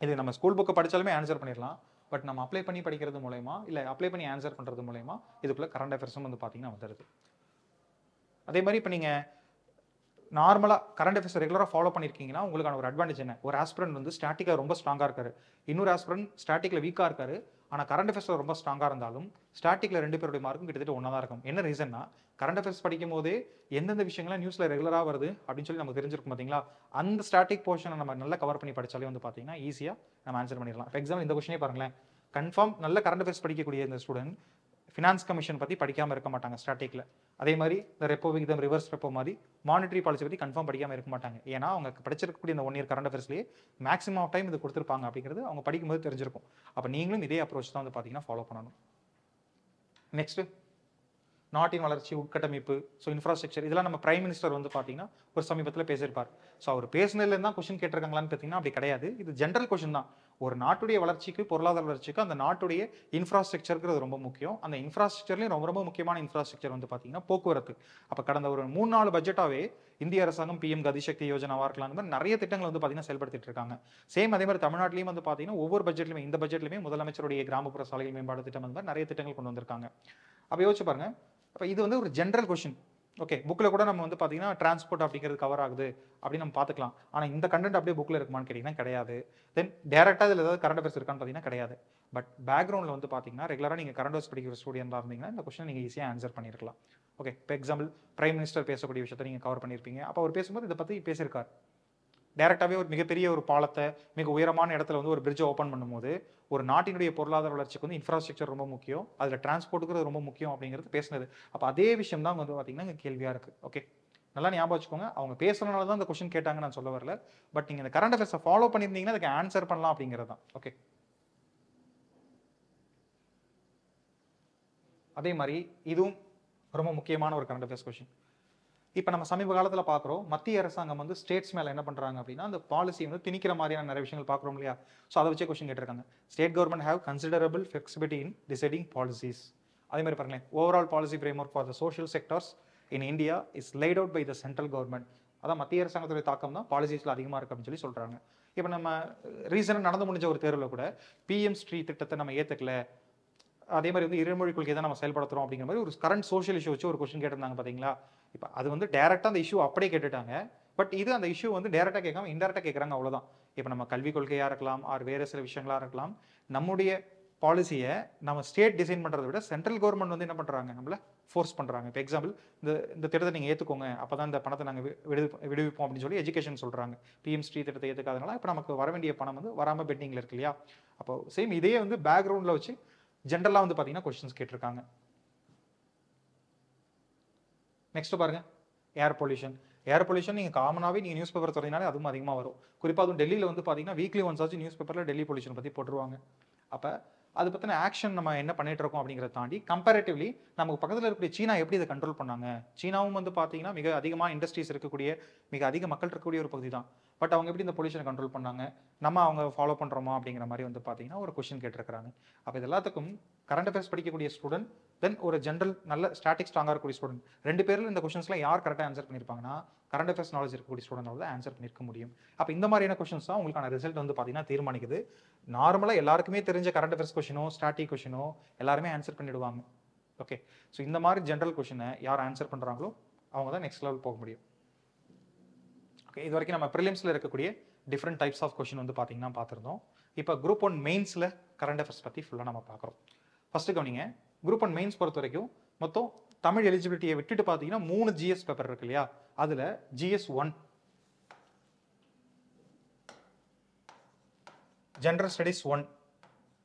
Speaker 1: இது நம்ம ஸ்கூல் புக்கை படித்தாலுமே ஆன்சர் பண்ணிடலாம். பட் நம்ம அப்ளை பண்ணி படிக்கிறது மூலயமா இல்லை அப்ளை பண்ணி ஆன்சர் பண்ணுறது மூலயமா இதுக்குள்ளே கரண்ட் அஃபேர்ஸும் வந்து பார்த்தீங்கன்னா வந்துடுது. அதே மாதிரி இப்போ நீங்கள் நார்மலாக கரண்ட் அஃபேர்ஸ் ரெகுலராக ஃபாலோ பண்ணியிருக்கீங்கன்னா உங்களுக்கான ஒரு அட்வான்டேஜ் என்ன? ஒரு ஆஸ்பிரண்ட் வந்து ஸ்டாட்டிக்காக ரொம்ப ஸ்ட்ராங்காக இருக்காரு, இன்னொரு ஆஸ்பிரண்ட் ஸ்டாட்டிக்கில் வீக்காக இருக்காரு. ஆனால் கரண்ட் அஃபேர்ஸில் ரொம்ப ஸ்ட்ராங்காக இருந்தாலும் ஸ்டாட்டிக்கில் 2 பேருடைய மார்க்கும் கிட்டத்தட்ட ஒன்றா தான் இருக்கும். என்ன ரீசன்னா, கரண்ட் அஃபேர்ஸ் படிக்கும் போதே எந்தெந்த விஷயங்கள்லாம் நியூஸில் ரெகுலராக வருது அப்படின்னு சொல்லி நமக்கு தெரிஞ்சிருக்கும் பார்த்தீங்களா? அந்த ஸ்டாட்டிக் போர்ஷனை நம்ம நல்லா கவர் பண்ணி படித்தாலே வந்து பார்த்தீங்கன்னா ஈஸியாக நம்ம ஆன்சர் பண்ணிடலாம். ஃபார் எக்ஸாம்பிள் இந்த கொஸ்டினே பாருங்களேன். கன்ஃபார்ம் நல்ல கரண்ட் அஃபேர்ஸ் படிக்கக்கூடிய இந்த ஸ்டூடெண்ட் ஃபினான்ஸ் கமிஷன் பற்றி படிக்காமல் இருக்க மாட்டாங்க ஸ்டாட்டிக்கில். அதே மாதிரி இந்த ரெப்போ விகிதம், ரிவர்ஸ் ரெப்போ மாதிரி மானிட்டரி பாலிசி பற்றி கன்ஃபார்ம் படிக்காமல் இருக்க மாட்டாங்க. ஏன்னா அவங்க படிச்சிருக்கக்கூடிய இந்த 1 இயர் கரண்ட் அஃபேர்ஸ்லேயே மேக்ஸிமம் ஆஃப் டைம் இது கொடுத்துருப்பாங்க அப்படிங்கிறது அவங்க படிக்கும்போது தெரிஞ்சிருக்கும். அப்போ நீங்களும் இதே அப்ரோச் தான் வந்து பார்த்தீங்கன்னா ஃபாலோ பண்ணணும். நெக்ஸ்ட், நாட்டின் வளர்ச்சி, உட்கட்டமைப்பு, ஸோ இன்ஃப்ராஸ்ட்ரக்சர், இதெல்லாம் நம்ம பிரைம் மினிஸ்டர் வந்து பார்த்தீங்கன்னா ஒரு சமீபத்தில் பேசியிருப்பார். ஸோ அவர் பேசினதுலேருந்து தான் கொஸ்டின் கேட்டிருக்காங்களான்னு பார்த்தீங்கன்னா அப்படி கிடையாது. இது ஜென்ரல் கொஸ்டின் தான். ஒரு நாட்டுடைய வளர்ச்சிக்கு, பொருளாதார வளர்ச்சிக்கு அந்த நாட்டுடைய இன்ஃப்ராஸ்ட்ரக்சருங்கிறது ரொம்ப முக்கியம். அந்த இன்ஃப்ராஸ்ட்ரக்சர்லேயும் ரொம்ப ரொம்ப முக்கியமான இன்ஃப்ராஸ்ட்ரக்சர் வந்து பார்த்தீங்கன்னா போக்குவரத்து. அப்போ கடந்த ஒரு 3-4 பட்ஜெட்டாவே இந்திய அரசாங்கம் PM கதிசக்தி யோஜனாவாக இருக்கலாம், அந்த மாதிரி நிறைய திட்டங்கள் வந்து பார்த்தீங்கன்னா செயல்படுத்திட்டு இருக்காங்க. சேம் அதே மாதிரி தமிழ்நாட்டிலையும் வந்து பார்த்தீங்கன்னா ஒவ்வொரு பட்ஜெட்லையுமே, இந்த பட்ஜெட்லையுமே முதலமைச்சருடைய கிராமப்புற சாலைகள் மேம்பாடு திட்டம் அந்த மாதிரி நிறைய திட்டங்கள் கொண்டு வந்திருக்காங்க. அப்போ யோசிச்சு பாருங்க. அப்போ இது வந்து ஒரு ஜென்ரல் கொஸ்டின். ஓகே, புக்கில் கூட நம்ம வந்து பார்த்தீங்கன்னா டிரான்ஸ்போர்ட் அப்படிங்கிறது கவர் ஆகுது அப்படின்னு நம்ம பார்த்துக்கலாம். ஆனால் இந்த கண்டென்ட் அப்படியே புக்கில் இருக்குமான்னு கேட்டிங்கன்னா கிடையாது. தென் டேரெக்டாக இதில் ஏதாவது கரண்ட் அஃபேர்ஸ் இருக்கான்னு பார்த்தீங்கன்னா கிடையாது. பட் பேக்ரவுண்டில் வந்து பார்த்தீங்கன்னா ரெகுலராக நீங்கள் கரண்ட் அஃபேர்ஸ் படிக்கிற ஸ்டூடெண்டாக இருந்தீங்கன்னா இந்த கொஸ்டின் நீங்கள் ஈஸியாக ஆன்சர் பண்ணியிருக்கலாம். ஓகே, இப்போ எக்ஸாம்பிள் பிரைம் மினிஸ்டர் பேசக்கூடிய விஷயத்தை நீங்கள் கவர் பண்ணியிருப்பீங்க. அப்போ அவர் பேசும்போது இதை பற்றி பேசியிருக்காரு. டேரெக்டாகவே ஒரு மிகப்பெரிய ஒரு பாலத்தை, மிக உயரமான இடத்துல வந்து ஒரு பிரிட்ஜை ஓப்பன் பண்ணும்போது ஒரு நாட்டினுடைய பொருளாதார வளர்ச்சிக்கு வந்து இன்ஃப்ராஸ்ட்ரக்சர் ரொம்ப முக்கியம், அதில் டிரான்ஸ்போர்ட்டுக்கு ரொம்ப முக்கியம் அப்படிங்கிறது பேசினது. அப்போ அதே விஷயம் தான் வந்து பார்த்தீங்கன்னா இங்கே கேள்வியாக இருக்குது. ஓகே, நல்லா ஞாபகம் வச்சுக்கோங்க. அவங்க பேசுறதுனால தான் இந்த கொஸ்டின் கேட்டாங்க நான் சொல்ல வரல. பட் நீங்கள் இந்த கரண்ட் அஃபேர்ஸை ஃபாலோ பண்ணியிருந்தீங்கன்னா அதுக்கு ஆன்சர் பண்ணலாம் அப்படிங்கிறது தான். ஓகே, அதே மாதிரி இதுவும் ரொம்ப முக்கியமான ஒரு கரண்ட் அஃபேர்ஸ் கொஸ்டின். இப்போ நம்ம சமீப காலத்தில் பார்க்குறோம், மத்திய அரசாங்கம் வந்து ஸ்டேட்ஸ் மேலே என்ன பண்ணுறாங்க அப்படின்னா அந்த பாலிசி வந்து திணிக்கிற மாதிரியான நிறைய விஷயங்கள் பார்க்குறோம் இல்லையா? ஸோ அதை வச்சே கொஸ்டின் கேட்டிருக்காங்க. State government have considerable flexibility in deciding policies. அதே மாதிரி பாருங்களேன், overall policy framework for the social sectors in India is laid out by the central government. அதான் மத்திய அரசாங்கத்துடைய தாக்கம் தான் பாலிசிஸில் அதிகமாக இருக்குது அப்படின்னு சொல்லி சொல்கிறாங்க. இப்போ நம்ம ரீசனாக நடந்து முடிஞ்ச ஒரு தேர்வில் கூட PM ஸ்ரீ திட்டத்தை நம்ம ஏற்றுக்கல, அதே மாதிரி வந்து இருமொழி கொள்கை தான் நம்ம செயல்படுத்துறோம் அப்படிங்கிற மாதிரி ஒரு கரண்ட் சோஷியல் இஷ்யூ வச்சு ஒரு கொஸ்டின் கேட்டிருந்தாங்க பார்த்தீங்களா? இப்போ அது வந்து டேரெக்டாக அந்த இஷ்யூ அப்படியே கேட்டுட்டாங்க. பட் இது அந்த இஷ்யூ வந்து டேரெக்டாக கேட்காம இன்டெரக்டாக கேட்குறாங்க, அவ்வளோதான். இப்போ நம்ம கல்விக் கொள்கையாக இருக்கலாம், ஆர் வேறு சில விஷயங்களாக இருக்கலாம், நம்முடைய பாலிசியை நம்ம ஸ்டேட் டிசைன் பண்ணுறதை விட சென்ட்ரல் கவர்மெண்ட் வந்து என்ன பண்ணுறாங்க, நம்மளை ஃபோர்ஸ் பண்ணுறாங்க. இப்போ எக்ஸாம்பிள் இந்த திட்டத்தை நீங்கள் ஏற்றுக்கோங்க, அப்போ தான் இந்த பணத்தை நாங்கள் விடுவிப்போம் அப்படின்னு சொல்லி எஜுகேஷன் சொல்கிறாங்க. PM ஸ்ரீ திட்டத்தை ஏற்றுக்காதனால இப்போ நமக்கு வர வேண்டிய பணம் வந்து வராமல் பெண்டிங்கில் இருக்கு இல்லையா? அப்போ சேம் இதே வந்து பேக்ரவுண்டில் வச்சு ஜென்ரலாக வந்து பார்த்தீங்கன்னா கொஸ்டின்ஸ் கேட்டிருக்காங்க. நெக்ஸ்ட் பாருங்க, ஏர் பொல்யூஷன். ஏர் பொல்யூஷன் நீங்கள் காமனாகவே நீங்கள் நியூஸ் பேப்பர் தொடங்கினாலே அதுவும் அதிகமாக வரும். குறிப்பாக அதுவும் டெல்லியில் வந்து பார்த்தீங்கன்னா வீக்லி ஒன்ஸ் ஆச்சு நியூஸ் பேப்பரில் டெல்லி பொல்யூஷன் பற்றி போட்டுருவாங்க. அப்போ அது பற்றின ஆக்ஷன் நம்ம என்ன பண்ணிட்டு இருக்கோம் அப்படிங்கிறத தாண்டி கம்பேரிட்டிவ்லி நமக்கு பக்கத்தில் இருக்கக்கூடிய சீனா எப்படி இதை கண்ட்ரோல் பண்ணாங்க. சீனாவும் வந்து பார்த்தீங்கன்னா மிக அதிகமாக இண்டஸ்ட்ரீஸ் இருக்கக்கூடிய, மிக அதிக மக்கள் இருக்கக்கூடிய ஒரு பகுதி தான். பட் அவங்க எப்படி இந்த பொல்யூஷனை கண்ட்ரோல் பண்ணாங்க, நம்ம அவங்க ஃபாலோ பண்ணுறோமா அப்படிங்கிற மாதிரி வந்து பார்த்தீங்கன்னா ஒரு கொஸ்டின் கேட்டிருக்கிறாங்க. அப்போ இது எல்லாத்துக்கும் கரண்ட் அஃபேர்ஸ் படிக்கக்கூடிய ஸ்டூடெண்ட், தென் ஒரு ஜென்ரல் நல்ல ஸ்டாட்டிக் ஸ்ட்ராங்காக இருக்கக்கூடிய ஸ்டூடெண்ட், 2 பேரில் இந்த கொஸ்டின்ஸ்லாம் யார் கரெக்டாக ஆன்சர் பண்ணியிருப்பாங்கன்னா கரண்ட் அஃபேர்ஸ் நாலேஜ் இருக்கக்கூடிய ஸ்டூடெண்ட் தான் ஆன்சர் பண்ணியிருக்க முடியும். அப்போ இந்த மாதிரியான கொஸ்டின்ஸ் தான் உங்களுக்கான ரிசல்ட் வந்து பார்த்தீங்கன்னா தீர்மானிக்குது. நார்மலாக எல்லாருக்குமே தெரிஞ்ச கரண்ட் அஃபேர்ஸ் கொஸ்டினோ ஸ்டாட்டிக் கொஸ்டினோ எல்லாருமே ஆன்சர் பண்ணிடுவாங்க. ஓகே, ஸோ இந்த மாதிரி ஜென்ரல் கொஸ்டினை யார் ஆன்சர் பண்ணுறாங்களோ அவங்க தான் நெக்ஸ்ட் லெவல் போக முடியும். ஓகே, இது வரைக்கும் நம்ம ப்ரிலிம்ஸில் இருக்கக்கூடிய டிஃப்ரெண்ட் டைப்ஸ் ஆஃப் கொஸ்டின் வந்து பார்த்தீங்கன்னா பார்த்துருந்தோம். இப்போ குரூப் 1 மெயின்ஸில் கரண்ட் அஃபேர்ஸ் பற்றி ஃபுல்லாக நம்ம பார்க்குறோம். ஃபர்ஸ்ட் கவனிங்க, குரூப் 1 மெயின்ஸ் பொறுத்த வரைக்கும் மொத்தம் தமிழ் எலிஜிபிலிட்டியை விட்டுட்டு பார்த்தீங்கன்னா 3 GS பேப்பர் இருக்கு இல்லையா? அதில் GS 1 ஜென்ரல் ஸ்டடீஸ் 1.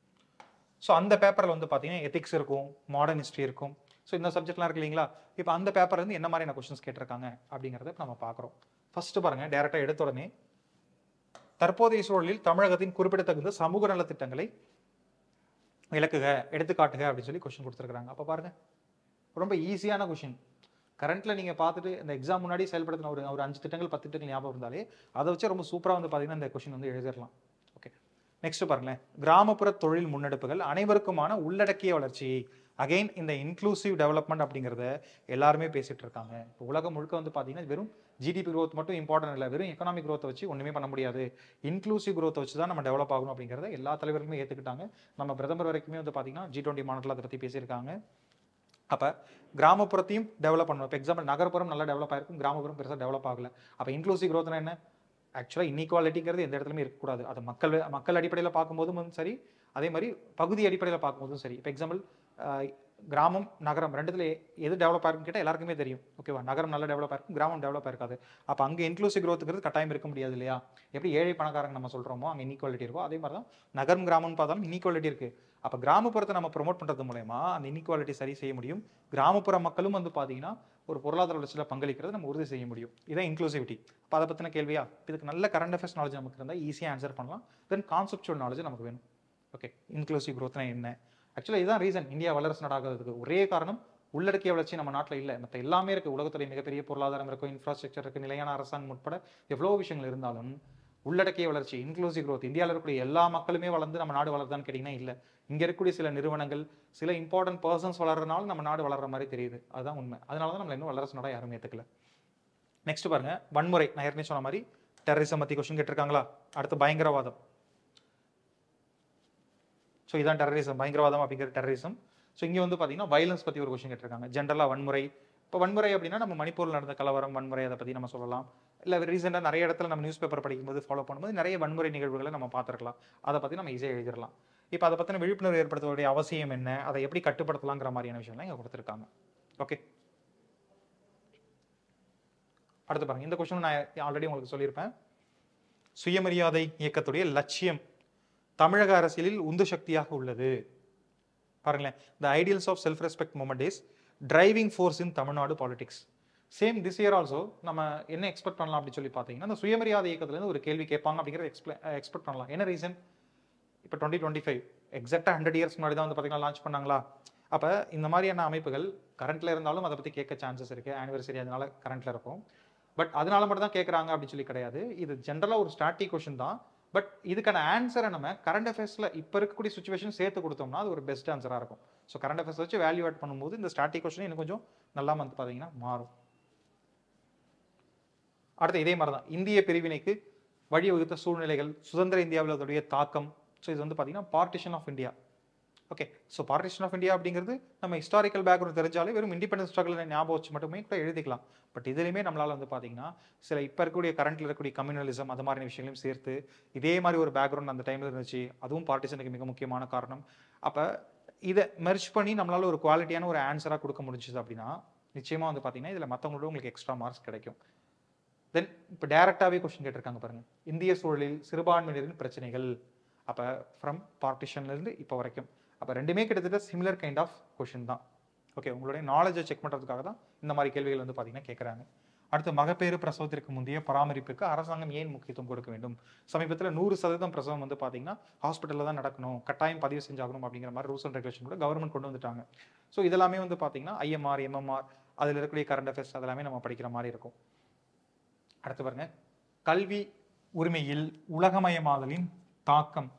Speaker 1: ஸோ அந்த பேப்பரில் வந்து பார்த்தீங்கன்னா எத்திக்ஸ் இருக்கும், மாடர்ன் ஹிஸ்ட்ரி இருக்கும். ஸோ இந்த சப்ஜெக்ட்லாம் இருக்கு இல்லைங்களா? இப்போ அந்த பேப்பர் வந்து என்ன மாதிரியான கொஸ்டின்ஸ் கேட்டிருக்காங்க அப்படிங்கிறத நம்ம பார்க்குறோம். ஃபர்ஸ்ட் பாருங்க, டேரெக்டாக எடுத்த உடனே தற்போதைய சூழலில் தமிழகத்தின் குறிப்பிடத்தகுந்த சமூக நல திட்டங்களை விளக்குக, எடுத்துக்காட்டுக அப்படின்னு சொல்லி கொஸ்டின் கொடுத்துருக்காங்க. அப்போ பாருங்க, ரொம்ப ஈஸியான கொஸ்டின். கரண்ட்ல நீங்கள் பார்த்துட்டு இந்த எக்ஸாம் முன்னாடி செயல்படுத்தின ஒரு 5 திட்டங்கள் 10 திட்டங்கள் ஞாபகம் இருந்தாலே அதை வச்சு ரொம்ப சூப்பராக வந்து பார்த்தீங்கன்னா இந்த கொஸ்டின் வந்து எழுதிடலாம். ஓகே, நெக்ஸ்ட் பாருங்களேன், கிராமப்புற தொழில் முன்னெடுப்புகள் அனைவருக்குமான உள்ளடக்கிய வளர்ச்சி. அகைன் இந்த இன்க்ளூசிவ் டெவலப்மெண்ட் அப்படிங்கிறத எல்லாருமே பேசிட்டு இருக்காங்க. இப்போ உலகம் முழுக்க வந்து பார்த்தீங்கன்னா வெறும் ஜிடிபி growth மட்டும் இம்பார்ட்டன்ட் இல்லை, வெறும் எக்கனாமிக் growth வச்சு ஒன்றுமே பண்ண முடியாது, இன்க்ளூசிவ் growth வச்சு தான் நம்ம டெவலப் ஆகணும் அப்படிங்கிறத எல்லா தலைவர்களுமே ஏற்றுக்கிட்டாங்க. நம்ம பிரதமர் வரைக்குமே வந்து பார்த்தீங்கன்னா G20 மாநாட்டில் அதை பற்றி பேசியிருக்காங்க. அப்போ கிராமப்புறத்தையும் டெவலப் பண்ணணும். இப்போ எக்ஸாம்பிள் நகர்ப்புறம் நல்லா டெவலப் ஆயிருக்கும், கிராமப்புறம் பெருசாக டெவலப் ஆகல. அப்போ இன்க்ளூசிவ் growthனா என்ன? ஆக்சுவலாக இன்இக்வாலிட்டிங்கிறது எந்த இடத்துலையுமே இருக்கக்கூடாது. அது மக்கள் அடிப்படையில் பார்க்கும்போதும் சரி, அதே மாதிரி பகுதி அடிப்படையில் பார்க்கும்போதும் சரி. இப்போ எக்ஸாம்பிள் கிராமம் நகரம் ரெண்டுத்துல எது டெவலப் ஆயிருக்குன்னு கேட்டால் எல்லாருக்குமே தெரியும். ஓகேவா, நகரம் நல்லா டெவலப் ஆயிருக்கும், கிராமம் டெவலப் ஆயிருக்காது. அப்போ அங்கே இன்க்ளூசிவ் growthங்கிறது கட்டாயம் இருக்க முடியாது இல்லையா? எப்படி ஏழை பணக்காரங்க நம்ம சொல்கிறோமோ அங்கே இன்இக்வாலிட்டி இருக்கும், அதே மாதிரி தான் நகரம் கிராமம்னு பார்த்தாலும் இன்இக்வாலிட்டி இருக்குது. அப்போ கிராமப்புறத்தை நம்ம ப்ரொமோட் பண்ணுறது மூலயமா அந்த இன்இக்வாலிட்டி சரி செய்ய முடியும். கிராமப்புற மக்களும் வந்து பார்த்தீங்கன்னா ஒரு பொருளாதார வளர்ச்சியில் பங்களிக்கிறது நம்ம உறுதி செய்ய முடியும். இதான் இன்க்ளூசிவிட்டி. இப்போ அதை பற்றின கேள்வியா? இதுக்கு நல்ல கரண்ட் அஃபேர்ஸ் நாலேஜ் நமக்கு இருந்தால் ஈஸியாக ஆன்சர் பண்ணலாம். தென் கான்செப்சுவல் நாலேஜ் நமக்கு வேணும். ஓகே, இன்க்ளூசிவ் growthனா என்ன? ஆக்சுவலாக இதுதான் ரீசன் இந்தியா வல்லரசு நாடாகிறதுக்கு ஒரே காரணம். உள்ளடக்கிய வளர்ச்சி நம்ம நாட்டில் இல்லை, மற்ற எல்லாமே இருக்குது. உலகத்துடைய மிகப்பெரிய பொருளாதாரம் இருக்கும், இன்ஃப்ராஸ்ட்ரக்சர் இருக்குது, நிலையான அரசாங்கம் உட்பட எவ்வளோ விஷயங்கள் இருந்தாலும் உள்ளடக்கிய வளர்ச்சி இன்க்ளூசிவ் growth இந்தியாவில் இருக்கக்கூடிய எல்லா மக்களுமே வளர்ந்து நம்ம நாடு வளருதான்னு கேட்டிங்கன்னா இல்லை. இங்கே இருக்கக்கூடிய சில நிறுவனங்கள், சில இம்பார்ட்டன்ட் பர்சன்ஸ் வளர்றதுனால நம்ம நாடு வளர்ற மாதிரி தெரியுது. அதுதான் உண்மை. அதனால தான் நம்ம இன்னும் வல்லரசு நாடாக யாரும் ஏற்றுக்கல. நெக்ஸ்ட் பாருங்க, வன்முறை. நான் ஏற்கனவே சொன்ன மாதிரி டெரரிசம் பற்றி கொஸ்டின் கேட்டிருக்காங்களா? அடுத்து பயங்கரவாதம். ஸோ இதான் டெரரிசம், பயங்கரவாதம் அப்படிங்கிற டெரரிசம். ஸோ இங்கே வந்து பார்த்தீங்கன்னா வயலன்ஸ் பற்றி ஒரு கொஸ்டின் கேட்டிருக்காங்க. ஜென்ரலாக வன்முறை. இப்போ வன்முறை அப்படின்னா நம்ம மணிப்பூரில் நடந்த கலவரம் வன்முறை, அதை பற்றி நம்ம சொல்லலாம். இல்லை ரீசெண்டாக நிறைய இடத்துல நம்ம நியூஸ் பேப்பர் படிக்கும்போது ஃபாலோ பண்ணும்போது நிறைய வன்முறை நிகழ்வுகளை நம்ம பார்த்துருக்கலாம். அதை பற்றி நம்ம ஈஸியாக எழுதிடலாம். இப்போ அதை பற்றின விழிப்புணர்வு ஏற்படுத்தக்கூடிய அவசியம் என்ன, அதை எப்படி கட்டுப்படுத்தலாங்கிற மாதிரியான விஷயம்லாம் இங்கே கொடுத்துருக்காங்க. ஓகே, அடுத்து பாருங்க, இந்த கொஸ்டின் நான் ஆல்ரெடி உங்களுக்கு சொல்லியிருப்பேன். சுயமரியாதை இயக்கத்துடைய லட்சியம் தமிழக அரசியலில் உந்து சக்தியாக உள்ளது. பாருங்களேன், the ideals of self respect movement is driving force in Tamil Nadu politics. Same this year also நம்ம என்ன எக்ஸ்பெக்ட் பண்ணலாம் அப்படின்னு சொல்லி பார்த்தீங்கன்னா, இந்த சுயமரியாதை இயக்கத்துலேருந்து ஒரு கேள்வி கேட்பாங்க அப்படிங்கிறத எக்ஸ்பெக்ட் பண்ணலாம். என்ன ரீசன்? இப்போ 2025 எக்ஸாக்டாக 100 இயர்ஸ் முன்னாடி தான் வந்து பார்த்தீங்கன்னா லான்ச் பண்ணாங்களா? அப்போ இந்த மாதிரியான அமைப்புகள் கரண்ட்டில் இருந்தாலும் அதை பற்றி கேட்க சான்சஸ் இருக்குது. ஆனிவர்சரி அதனால கரண்ட்டில் இருக்கும். பட் அதனால மட்டும் தான் கேட்குறாங்க அப்படின்னு சொல்லி கிடையாது. இது ஜென்ரலாக ஒரு ஸ்டாட்டிக் கொஷின் தான். பட் இதுக்கான ஆன்சரை நம்ம கரண்ட் அஃபேர்ஸில் இப்போ இருக்கக்கூடிய சுச்சுவேஷன் சேர்த்து கொடுத்தோம்னா அது ஒரு பெஸ்ட் ஆன்சராக இருக்கும். ஸோ கரண்ட் அஃபேர்ஸ் வச்சு வேல்யூ ஆட் பண்ணும்போது இந்த ஸ்டாட்டிக் கொஸ்டின் இன்னும் கொஞ்சம் நல்லா வந்து பார்த்தீங்கன்னா மாறும். அடுத்து இதே மாதிரி தான் இந்திய பிரிவினைக்கு வழிவகுத்த சூழ்நிலைகள், சுதந்திர இந்தியாவில் அதோடைய தாக்கம். ஸோ இது வந்து பார்த்தீங்கன்னா partition of India. Okay, so partition of India அப்படிங்கிறது நம்ம ஹிஸ்டாரிக்கல் பேக்ரவுண்ட் தெரிஞ்சாலே வெறும் இண்டிபெண்டன்ஸ் ஸ்ட்ரகிள் ஞாபகம் வச்சு மட்டுமே கூட எழுதிக்கலாம். பட் இதுலையுமே நம்மளால் வந்து பார்த்தீங்கன்னா சில இப்போ இருக்கக்கூடிய கரண்ட்டில் இருக்கக்கூடிய கம்யூனலிசம் அது மாதிரி விஷயங்களையும் சேர்த்து இதே மாதிரி ஒரு பேக்ரவுண்ட் அந்த டைமில் இருந்துச்சு. அதுவும் பார்ட்டிஷனுக்கு மிக முக்கியமான காரணம். அப்போ இதை மெர்ஜ் பண்ணி நம்மளால் ஒரு குவாலிட்டியான ஒரு ஆன்சராக கொடுக்க முடிஞ்சுது அப்படின்னா நிச்சயமாக வந்து பார்த்தீங்கன்னா இதில் மற்றவங்களோட உங்களுக்கு எக்ஸ்ட்ரா மார்க்ஸ் கிடைக்கும். தென் இப்போ டேரெக்டாகவே கொஸ்டின் கேட்டிருக்காங்க பாருங்கள், இந்திய சூழலில் சிறுபான்மையினரின் பிரச்சனைகள். அப்போ ஃப்ரம் பார்ட்டிஷன்லேருந்து இப்போ வரைக்கும் அப்போ ரெண்டுமே கிட்டத்தட்ட சிமிலர் கைண்ட் ஆஃப் கொஷின் தான். ஓகே, உங்களுடைய நாலேஜை செக் பண்ணுறதுக்காக தான் இந்த மாதிரி கேள்விகள் வந்து பார்த்தீங்கன்னா கேட்குறாங்க. அடுத்து மகப்பேறு பிரசவத்திற்கு முந்தைய பராமரிப்புக்கு அரசாங்கம் ஏன் முக்கியத்துவம் கொடுக்க வேண்டும்? சமீபத்தில் 100% பிரசவம் வந்து பார்த்தீங்கன்னா ஹாஸ்பிட்டலில் தான் நடக்கணும், கட்டாயம் பதிவு செஞ்சாகணும் அப்படிங்கிற மாதிரி ரூல்ஸ் அண்ட் ரெகுலேஷன் கூட கவர்மெண்ட் கொண்டு வந்துட்டாங்க. ஸோ இதெல்லாமே வந்து பார்த்தீங்கன்னா ஐஎம்ஆர் எம்எம்ஆர் அதில் இருக்கக்கூடிய கரண்ட் அஃபேர்ஸ் அதெல்லாமே நம்ம படிக்கிற மாதிரி இருக்கும். அடுத்து பாருங்க, கல்வி உரிமையில் உலகமயமாதலின் தாக்கம்,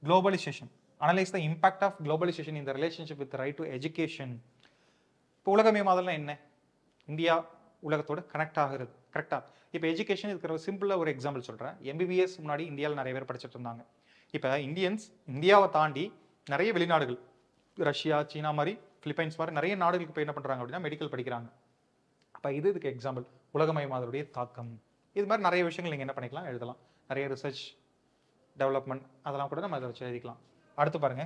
Speaker 1: globalisation. Analyse the impact of globalisation in the relationship with right to education. இப்போ உலகமயமாதல்னா என்ன? இந்தியா உலகத்தோடு கனெக்ட் ஆகிறது, கரெக்டாக? இப்போ எஜுகேஷன் இருக்கிற சிம்பிளாக ஒரு எக்ஸாம்பிள் சொல்கிறேன். எம்பிபிஎஸ் முன்னாடி இந்தியாவில் நிறைய பேர் படிச்சுட்டு இருந்தாங்க. இப்போ இந்தியாவை தாண்டி நிறைய வெளிநாடுகள், ரஷ்யா, சீனா மாதிரி, பிலிப்பைன்ஸ் மாதிரி நிறைய நாடுகளுக்கு போய் என்ன பண்ணுறாங்க அப்படின்னா மெடிக்கல் படிக்கிறாங்க. அப்போ இதுக்கு எக்ஸாம்பிள் உலகமயமாதலுடைய தாக்கம். இது மாதிரி நிறைய விஷயங்கள் நீங்கள் என்ன பண்ணிக்கலாம், எழுதலாம். நிறைய ரிசர்ச் டெவலப்மெண்ட் அதெல்லாம் கூட நம்ம அதை வச்சு எழுதிக்கலாம். அடுத்து பாருங்க,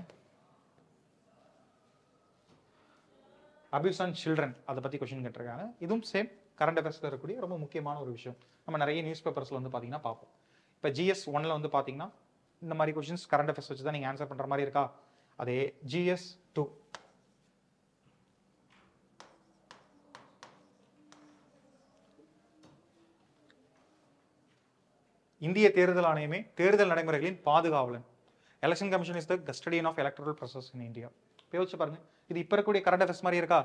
Speaker 1: அபியூஸ் ஆன் சில்ட்ரன் அதை பற்றி கொஸ்டின் கேட்டிருக்காங்க. இதுவும் சேம் கரண்ட் அஃபேர்ஸில் இருக்கக்கூடிய ரொம்ப முக்கியமான ஒரு விஷயம். நம்ம நிறைய நியூஸ் பேப்பர்ஸில் வந்து பார்த்தீங்கன்னா பார்ப்போம். இப்போ GS 1 வந்து பார்த்தீங்கன்னா இந்த மாதிரி கொஸ்டின்ஸ் கரண்ட் அஃபேர்ஸ் வச்சு தான் நீங்கள் ஆன்சர் பண்ணுற மாதிரி இருக்கா? அதே GS 2 இந்திய தேர்தல் ஆணையமே தேர்தல் நடைமுறைகளின் பாதுகாவலன். Election commission is the custodian of electoral process in India. யோசிச்சு பாருங்க, இது இப்போ இருக்கக்கூடிய கரண்ட் அஃபேர்ஸ் மாதிரி இருக்கா?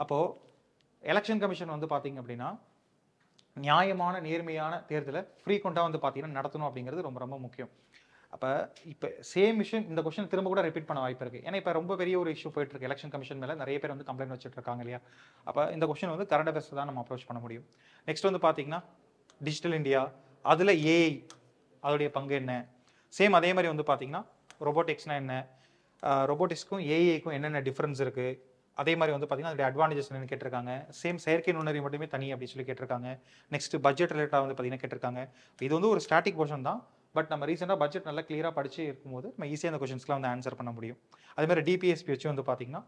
Speaker 1: அப்போது எலெக்ஷன் கமிஷன் வந்து பார்த்தீங்க அப்படின்னா நியாயமான நேர்மையான தேர்தலை ஃப்ரீக்வெண்ட்டாக வந்து பார்த்தீங்கன்னா நடத்தணும் அப்படிங்கிறது ரொம்ப ரொம்ப முக்கியம். அப்போ இப்போ சேம் விஷயம் இந்த கொஸ்டின் திரும்ப கூட ரிப்பீட் பண்ண வாய்ப்பு இருக்குது. ஏன்னா இப்போ ரொம்ப பெரிய ஒரு இஷ்யூ போயிட்டு இருக்கு எலெக்ஷன் கமிஷன் மேலே நிறைய பேர் வந்து கம்ப்ளைண்ட் வச்சுட்டு இருக்காங்க இல்லையா. அப்போ இந்த கொஸ்டின் வந்து கரண்ட் அஃபேர்ஸ் தான் நம்ம அப்ரோச் பண்ண முடியும். நெக்ஸ்ட் வந்து பார்த்தீங்கன்னா டிஜிட்டல் இந்தியா, அதில் ஏஐ அதோடைய பங்கு என்ன, சேம் அதே மாதிரி வந்து பார்த்தீங்கன்னா ரோபோட்டிக்ஸ்னா என்ன, ரோபோட்டிக்ஸ்க்கும் ஏஐக்கும் என்னென்ன டிஃப்ரென்ஸ் இருக்குது, அதே மாதிரி வந்து பார்த்தீங்கன்னா அதோடைய அட்வான்டேஜஸ் என்னன்னு கேட்டிருக்காங்க. சேம் செயற்கை நுண்ணறிவு மட்டுமே தனி அப்படின்னு சொல்லி கேட்டிருக்காங்க. நெக்ஸ்ட் பட்ஜெட் ரிலேட்டாக வந்து பார்த்தீங்கன்னா கேட்டிருக்காங்க. இது வந்து ஒரு ஸ்டாட்டிக் போர்ஷன் தான். பட் நம்ம ரீசெண்டாக பட்ஜெட் நல்லா கிளியராக படிச்சு இருக்கும்போது நம்ம ஈஸியாக அந்த கொஸ்டின்ஸ்லாம் வந்து ஆன்சர் பண்ண முடியும். அதே மாதிரி டிபிஎஸ்பி வச்சு வந்து பார்த்தீங்கன்னா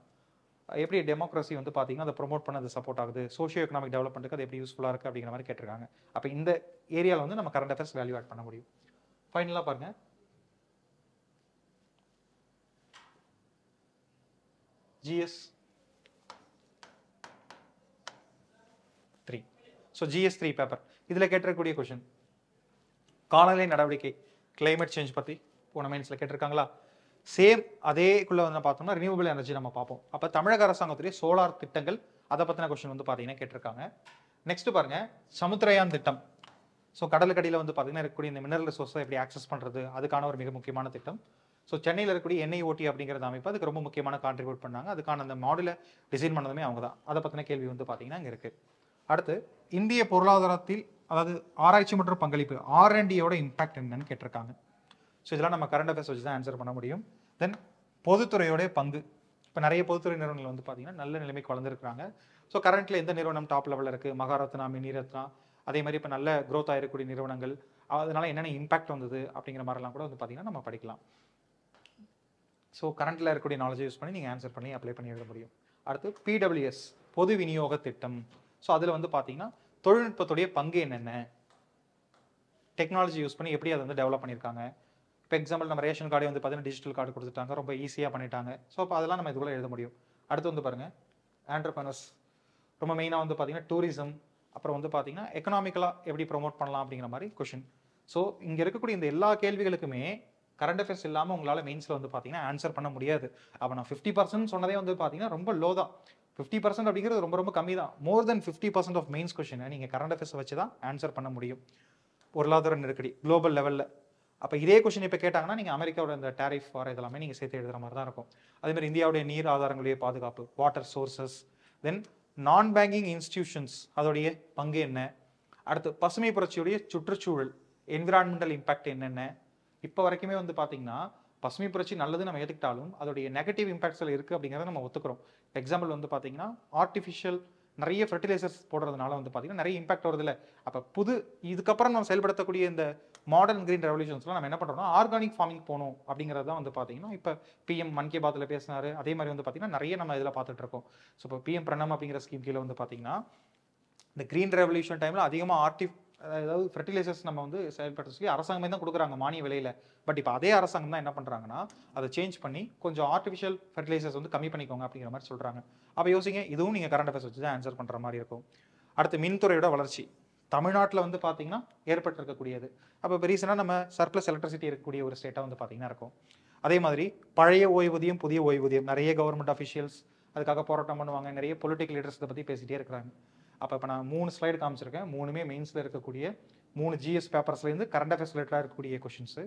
Speaker 1: எப்படி டெமோக்ரஸி வந்து பார்த்தீங்கன்னா அதை ப்ரொமோட் பண்ண அது சப்போர்ட் ஆகுது, சோஷியோ எக்கனாமிக் டெவலப்மெண்ட்டுக்கு அது எப்படி யூஸ்ஃபுல்லாக இருக்குது அப்படிங்கிற மாதிரி கேட்டிருக்காங்க. அப்போ இந்த ஏரியாவில் வந்து நம்ம கரண்ட் அஃபேர்ஸ் வேல்யூ ஆட் பண்ண முடியும். ஃபைனலாக பாருங்க, ஜிஎஸ் 3. ஸோ ஜிஎஸ் 3 பேப்பர் இதில் கேட்டிருக்கக்கூடிய கொஷின் காலநிலை நடவடிக்கை, கிளைமேட் சேஞ்ச் பற்றி போன மைன்ஸில் கேட்டிருக்காங்களா. சேம் அதேக்குள்ளே வந்து பார்த்தோம்னா ரினியூவபிள் எனர்ஜி நம்ம பார்ப்போம். அப்போ தமிழக அரசாங்கத்துடைய சோலார் திட்டங்கள் அதை பற்றின கொஷின் வந்து பார்த்தீங்கன்னா கேட்டிருக்காங்க. நெக்ஸ்ட் பாருங்க, சமுத்திரயான் திட்டம். ஸோ கடலுக்கடியில் வந்து பார்த்தீங்கன்னா இருக்கக்கூடிய இந்த மினரல் ரிசோர்ஸை எப்படி ஆக்சஸ் பண்ணுறது, அதுக்கான ஒரு மிக முக்கியமான திட்டம். ஸோ சென்னையில் இருக்கக்கூடிய என்ஐஓடி அப்படிங்கிறது அமைப்பு அதுக்கு ரொம்ப முக்கியமான கான்ட்ரிபியூட் பண்ணாங்க. அதுக்கான அந்த மாடலை டிசைன் பண்ணதுமே அவங்க தான். அதை பற்றின கேள்வி வந்து பார்த்தீங்கன்னா இங்கே இருக்குது. அடுத்து இந்திய பொருளாதாரத்தில் அதாவது ஆராய்ச்சி மற்றும் பங்களிப்பு R&Dயோட இம்பாக்ட் என்னன்னு கேட்டிருக்காங்க. ஸோ இதெல்லாம் நம்ம கரண்ட் அஃபேர்ஸ் வச்சு தான் ஆன்சர் பண்ண முடியும். தென் பொதுத்துறையோடைய பங்கு, இப்போ நிறைய பொதுத்துறை நிறுவனங்கள் வந்து பார்த்தீங்கன்னா நல்ல நிலைமைக்கு வளர்ந்துருக்காங்க. ஸோ கரண்ட்டில் எந்த நிறுவனம் டாப் லெவலில் இருக்குது, மகாரத்னா, மினிரத்னா, அதே மாதிரி இப்போ நல்ல க்ரோத் ஆகிருக்கக்கூடிய நிறுவனங்கள், அதனால என்னென்ன இம்பாக்ட் வந்தது அப்படிங்கிற மாதிரிலாம் கூட வந்து பார்த்தீங்கன்னா நம்ம படிக்கலாம். ஸோ கரண்ட்டில் இருக்கக்கூடிய நாலேஜ் யூஸ் பண்ணி நீங்கள் ஆன்சர் பண்ணி அப்ளை பண்ணி எழுத முடியும். அடுத்து PWS பொது விநியோக திட்டம். ஸோ அதில் வந்து பார்த்தீங்கன்னா தொழில்நுட்பத்துடைய பங்கு என்னென்ன, டெக்னாலஜி யூஸ் பண்ணி எப்படி அதை வந்து டெவலப் பண்ணியிருக்காங்க. இப்போ எக்ஸாம்பிள் நம்ம ரேஷன் கார்டே வந்து பார்த்தீங்கன்னா டிஜிட்டல் கார்டு கொடுத்துட்டாங்க, ரொம்ப ஈஸியாக பண்ணிட்டாங்க. ஸோ அப்போ அதெல்லாம் நம்ம இதுக்குள்ளே எழுத முடியும். அடுத்து வந்து பாருங்கள், ஆண்டர்பிரனர்ஸ் ரொம்ப மெயினாக வந்து பார்த்தீங்கன்னா டூரிசம், அப்புறம் வந்து பார்த்தீங்கன்னா எக்கனாமிக்கலாக எப்படி ப்ரொமோட் பண்ணலாம் அப்படிங்கிற மாதிரி கொஷின். ஸோ இங்கே இருக்கக்கூடிய இந்த எல்லா கேள்விகளுக்குமே கரண்ட் அஃபேர்ஸ் இல்லாமல் உங்களால் மெயின்ஸில் வந்து பார்த்தீங்கன்னா ஆன்சர் பண்ண முடியாது. அப்போ நான் 50% சொன்னதே வந்து பார்த்தீங்கன்னா ரொம்ப லோ தான். 50% அப்படிங்கிறது ரொம்ப ரொம்ப கம்மி தான். மோர் தென் 50% ஆஃப் மெயின்ஸ் கொஷினை நீங்கள் கரண்ட் அஃபேர்ஸ் வச்சு தான் ஆன்சர் பண்ண முடியும். பொருளாதார நெருக்கடி குளோபல் லெவலில். அப்போ இதே கொஷின் இப்போ கேட்டாங்கன்னா நீங்கள் அமெரிக்காவோட இந்த டேரிஃப் வார இதெல்லாமே நீங்கள் சேர்த்து எழுதுகிற மாதிரி தான் இருக்கும். அதேமாதிரி இந்தியாவுடைய நீர் ஆதாரங்களுடைய பாதுகாப்பு, வாட்டர் சோர்சஸ், தென் நான் பேங்கிங் இன்ஸ்டிடியூஷன்ஸ் அதோடைய பங்கு என்ன, அடுத்து பசுமை புரட்சியுடைய சுற்றுச்சூழல் என்விரான்மெண்டல் இம்பாக்ட் என்னென்ன. இப்போ வரைக்குமே வந்து பார்த்தீங்கன்னா பசுமை புரட்சி நல்லது நம்ம ஏற்றுக்கிட்டாலும் அதோடைய நெகட்டிவ் இம்பாக்ட்ஸில் இருக்குது அப்படிங்கிறத நம்ம ஒத்துக்கிறோம். எக்ஸாம்பிள் வந்து பார்த்தீங்கன்னா ஆர்டிஃபிஷியல் நிறைய ஃபெர்டிலைசர்ஸ் போடுறதுனால வந்து பார்த்தீங்கன்னா நிறைய இம்பாக்ட் வருது இல்லை. அப்போ இதுக்கப்புறம் நம்ம செயல்படுத்தக்கூடிய இந்த மாடர்ன் கிரீன் ரெவல்யூஷன்ஸ்லாம் நம்ம என்ன பண்ணுறோம்னா ஆர்கானிக் ஃபார்மிங் போகணும் அப்படிங்கிறது தான் வந்து பார்த்தீங்கன்னா இப்போ PM மன் கி பாத்தில் பேசினார். அதே மாதிரி வந்து பார்த்தீங்கன்னா நிறைய நம்ம இதில் பார்த்துட்டு இருக்கோம். ஸோ இப்போ PM பிரணம் அப்படிங்கிற ஸ்கீம் கீழே வந்து பார்த்தீங்கன்னா இந்த கிரீன் ரெவல்யூஷன் டைமில் அதிகமாக அதாவது ஃபெர்டிலைசர்ஸ் நம்ம வந்து செயல்படுத்த சொல்லி அரசாங்கமே தான் கொடுக்குறாங்க மானிய விலையில். பட் இப்போ அதே அரசாங்கம் தான் என்ன பண்ணுறாங்கன்னா அதை சேஞ்ச் பண்ணி கொஞ்சம் ஆர்டிஃபிஷியல் ஃபெர்டிலைசர்ஸ் வந்து கம்மி பண்ணிக்கோங்க அப்படிங்கிற மாதிரி சொல்கிறாங்க. அப்போ யோசிங்க, இதுவும் நீங்கள் கரண்ட் அஃபேர்ஸ் வச்சு தான் ஆன்சர் பண்ணுற மாதிரி இருக்கும். அடுத்து மின்துறையோட வளர்ச்சி தமிழ்நாட்டில் வந்து பார்த்தீங்கன்னா ஏற்பட்டிருக்கக்கூடியது. அப்போ இப்போ ரீசெண்டாக நம்ம சர்ப்ளஸ் எலக்ட்ரிசிட்டி இருக்கக்கூடிய ஒரு ஸ்டேட்டாக வந்து பார்த்தீங்கன்னா இருக்கும். அதே மாதிரி பழைய ஓய்வூதியம் புதிய ஓய்வூதியம் நிறைய கவர்மெண்ட் அஃபிஷியல்ஸ் அதுக்காக போராட்டம் பண்ணுவாங்க, நிறைய பொலிட்டிக்கல் லீடர்ஸ் இதை பற்றி பேசிகிட்டே இருக்கிறாங்க. அப்போ இப்போ நான் 3 ஸ்லைடு காமிச்சிருக்கேன். 3மே மெயின்ஸில் இருக்கக்கூடிய 3 GS பேப்பர்ஸ்லேருந்து கரண்ட் அஃபேர்ஸ் ரிலேட்டடாக இருக்கக்கூடிய கொஷின்ஸு.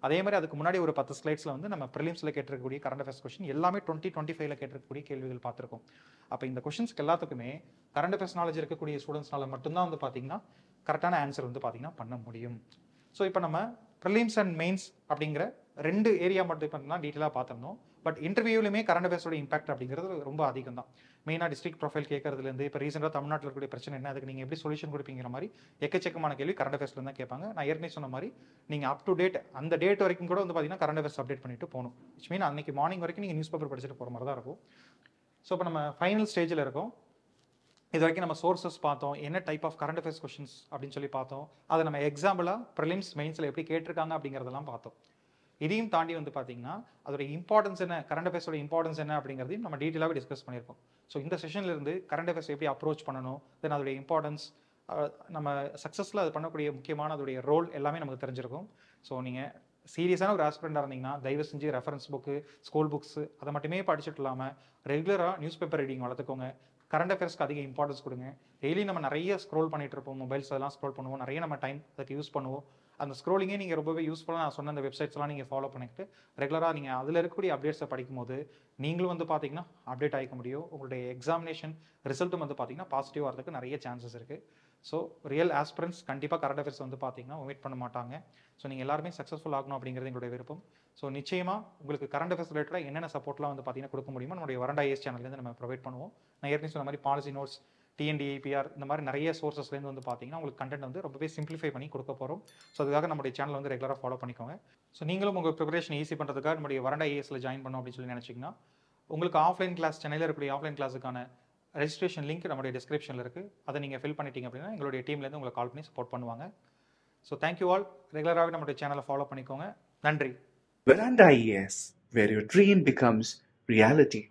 Speaker 1: அதே மாதிரி அதுக்கு முன்னாடி ஒரு 10 ஸ்லைட்ஸில் வந்து நம்ம ப்ரிலிம்ஸில் கேட்டிருக்கக்கூடிய கரண்ட் அஃபேர்ஸ் கொஷின் எல்லாமே 2025ல் கேட்டிருக்கக்கூடிய கேள்விகள் பார்த்துருக்கோம். அப்போ இந்த கொஷின்ஸ்க்கு எல்லாத்துக்குமே கரண்ட் அஃபேர்ஸ் நாலேஜ் இருக்கக்கூடிய ஸ்டூடெண்ட்ஸ்னால மட்டும்தான் வந்து பார்த்தீங்கன்னா கரெக்டான ஆன்சர் வந்து பார்த்தீங்கன்னா பண்ண முடியும். ஸோ இப்போ நம்ம ப்ரிலிம்ஸ் அண்ட் மெயின்ஸ் அப்படிங்கிற 2 ஏரியா மட்டும் இப்போ தான் டீட்டெயிலாக பார்த்துருந்தோம். பட் இன்டர்வியூலுமே கரண்ட் அஃபேர்ஸோட இம்பாக்ட் அப்படிங்கிறது ரொம்ப அதிகம் தான். மெயினாக டிஸ்ட்ரிக்ட் ப்ரொஃபைல் கேட்கறதுலேருந்து இப்போ ரீசெண்டாக தமிழ்நாட்டில் இருக்கக்கூடிய பிரச்சனை என்ன, அதுக்கு நீங்கள் எப்படி சொல்யூஷன் கொடுப்பீங்கிற மாதிரி எக்கச்சக்கமான கேள்வி கரண்ட் அஃபேர்ஸ்ல தான் கேட்பாங்க. நான் ஏற்கனவே சொன்ன மாதிரி நீங்கள் அப் டு டேட் அந்த டேட் வரைக்கும் கூட வந்து பார்த்தீங்கன்னா கரண்ட் அஃபேர்ஸ் அப்டேட் பண்ணிட்டு போகணும். விச் மீன் அன்னைக்கு மார்னிங் வரைக்கும் நீங்கள் நியூஸ் பேப்பர் படிச்சுட்டு போகிற மாதிரி தான் இருக்கும். ஸோ இப்போ நம்ம ஃபைனல் ஸ்டேஜில் இருக்கோம். இது வரைக்கும் நம்ம சோர்சஸ் பார்த்தோம், என்ன type of current affairs questions அப்படின்னு சொல்லி பார்த்தோம். அதை நம்ம எக்ஸாம்பிளாக ப்ரிலிம்ஸ் மெயின்ஸில் எப்படி கேட்டிருக்காங்க அப்படிங்கிறதெல்லாம் பார்த்தோம். இதையும் தாண்டி வந்து பார்த்தீங்கன்னா அதோட இம்பார்ட்டன்ஸ் என்ன, கரண்ட் அஃபேர்ஸோட இம்பார்ட்டன்ஸ் என்ன அப்படிங்கிறதையும் நம்ம டீட்டெயிலாகவே டிஸ்கஸ் பண்ணியிருக்கோம். ஸோ இந்த செஷன்லேருந்து கரண்ட் அஃபேர்ஸ் எப்படி அப்ரோச் பண்ணணும், தென் அதோடைய இம்பார்ட்டன்ஸ், நம்ம சக்ஸஸில் அது பண்ணக்கூடிய முக்கியமான அதோடைய ரோல் எல்லாமே நமக்கு தெரிஞ்சிருக்கும். ஸோ நீங்கள் சீரியஸான ஒரு ஆஸ்பிரண்டாக இருந்தீங்கன்னா தயவு செஞ்சு ரெஃபரன்ஸ் புக்கு, ஸ்கூல் புக்ஸ் அதை மட்டுமே படிச்சுட்டு இல்லாமல் ரெகுலராக நியூஸ் பேப்பர் ரீடிங் வளர்த்துக்கோங்க. கரண்ட் அஃபேர்ஸ்க்கு அதிக இம்பார்ட்டன்ஸ் கொடுங்க. டெய்லி நம்ம நிறைய ஸ்க்ரோல் பண்ணிட்டு இருப்போம், மொபைல்ஸ் அதெல்லாம் ஸ்க்ரோல் பண்ணுவோம், நிறைய நம்ம டைம் அதுக்கு யூஸ் பண்ணுவோம். அந்த ஸ்க்ரோலிங்கே நீங்கள் ரொம்பவே யூஸ்ஃபுல்லாக நான் சொன்ன அந்த வெப்சைட்ஸ்லாம் நீங்கள் ஃபாலோ பண்ணிக்கிட்டு ரெகுலராக நீங்கள் அதில் இருக்கக்கூடிய அப்டேட்ஸை படிக்கும்போது நீங்களும் வந்து பார்த்தீங்கன்னா அப்டேட் ஆகிக்க முடியும். உங்களுடைய எக்ஸாமினேஷன் ரிசல்ட்டும் வந்து பார்த்தீங்கன்னா பாசிட்டிவ் வரதுக்கு நிறைய சான்சஸ் இருக்குது. ஸோ ரியல் ஆஸ்பிரன்ஸ் கண்டிப்பாக கரண்ட் அஃபேர்ஸ் வந்து பார்த்தீங்கன்னா ஒமிட் பண்ண மாட்டாங்க. ஸோ நீங்கள் எல்லாருமே சக்ஸஸ்ஃபுல் ஆகணும் அப்படிங்கிறது எங்களுடைய விருப்பம். ஸோ நிச்சயமாக உங்களுக்கு கரண்ட் அஃபேர்ஸ் ரிலேட்டடாக என்னென்ன சப்போர்ட்லாம் வந்து பார்த்தீங்கன்னா கொடுக்க முடியுமோ நம்மளுடைய வரண்டா ஐஎஸ் சேனல்லேருந்து நம்ம ப்ரொவைட் பண்ணுவோம். நான் ஏற்கனவே சொன்ன மாதிரி பாலிசி நோட்ஸ், டிஎன்டிஐபிஆர் இந்த மாதிரி நிறைய சோர்சஸ்லேருந்து வந்து பார்த்தீங்கன்னா உங்களுக்கு கண்டென்ட் வந்து ரொம்பவே சிம்பிளிஃபை பண்ணி கொடுக்க போகிறோம். ஸோ அதுக்காக நம்மளுடைய சேனல் வந்து ரெகுலராக ஃபாலோ பண்ணிக்கோங்க. ஸோ நீங்களும் உங்கள் ப்ரிப்பரேஷன் ஈஸி பண்ணுறதுக்காக நம்மளுடைய வரண்டா ஐஎஸ்ல ஜாயின் பண்ணணும் அப்படின்னு சொல்லி நினச்சிங்கன்னா உங்களுக்கு ஆஃப்லைன் கிளாஸ், சென்னையில் இருக்கக்கூடிய ஆஃப்லைன் கிளாஸுக்கான ரெஜிஸ்ட்ரேஷன் லிங்க் நம்மளுடைய டிஸ்கிரிப்ஷனில் இருக்குது. அதை நீங்கள் ஃபில் பண்ணிட்டீங்க அப்படின்னா எங்களுடைய டீம்லேருந்து உங்களை கால் பண்ணி சப்போர்ட் பண்ணுவாங்க. So thank you all. ரெகுலராகவே நம்மளுடைய சேனலை ஃபாலோ பண்ணிக்கோங்க. நன்றி.
Speaker 2: Veranda IAS, where your dream becomes reality.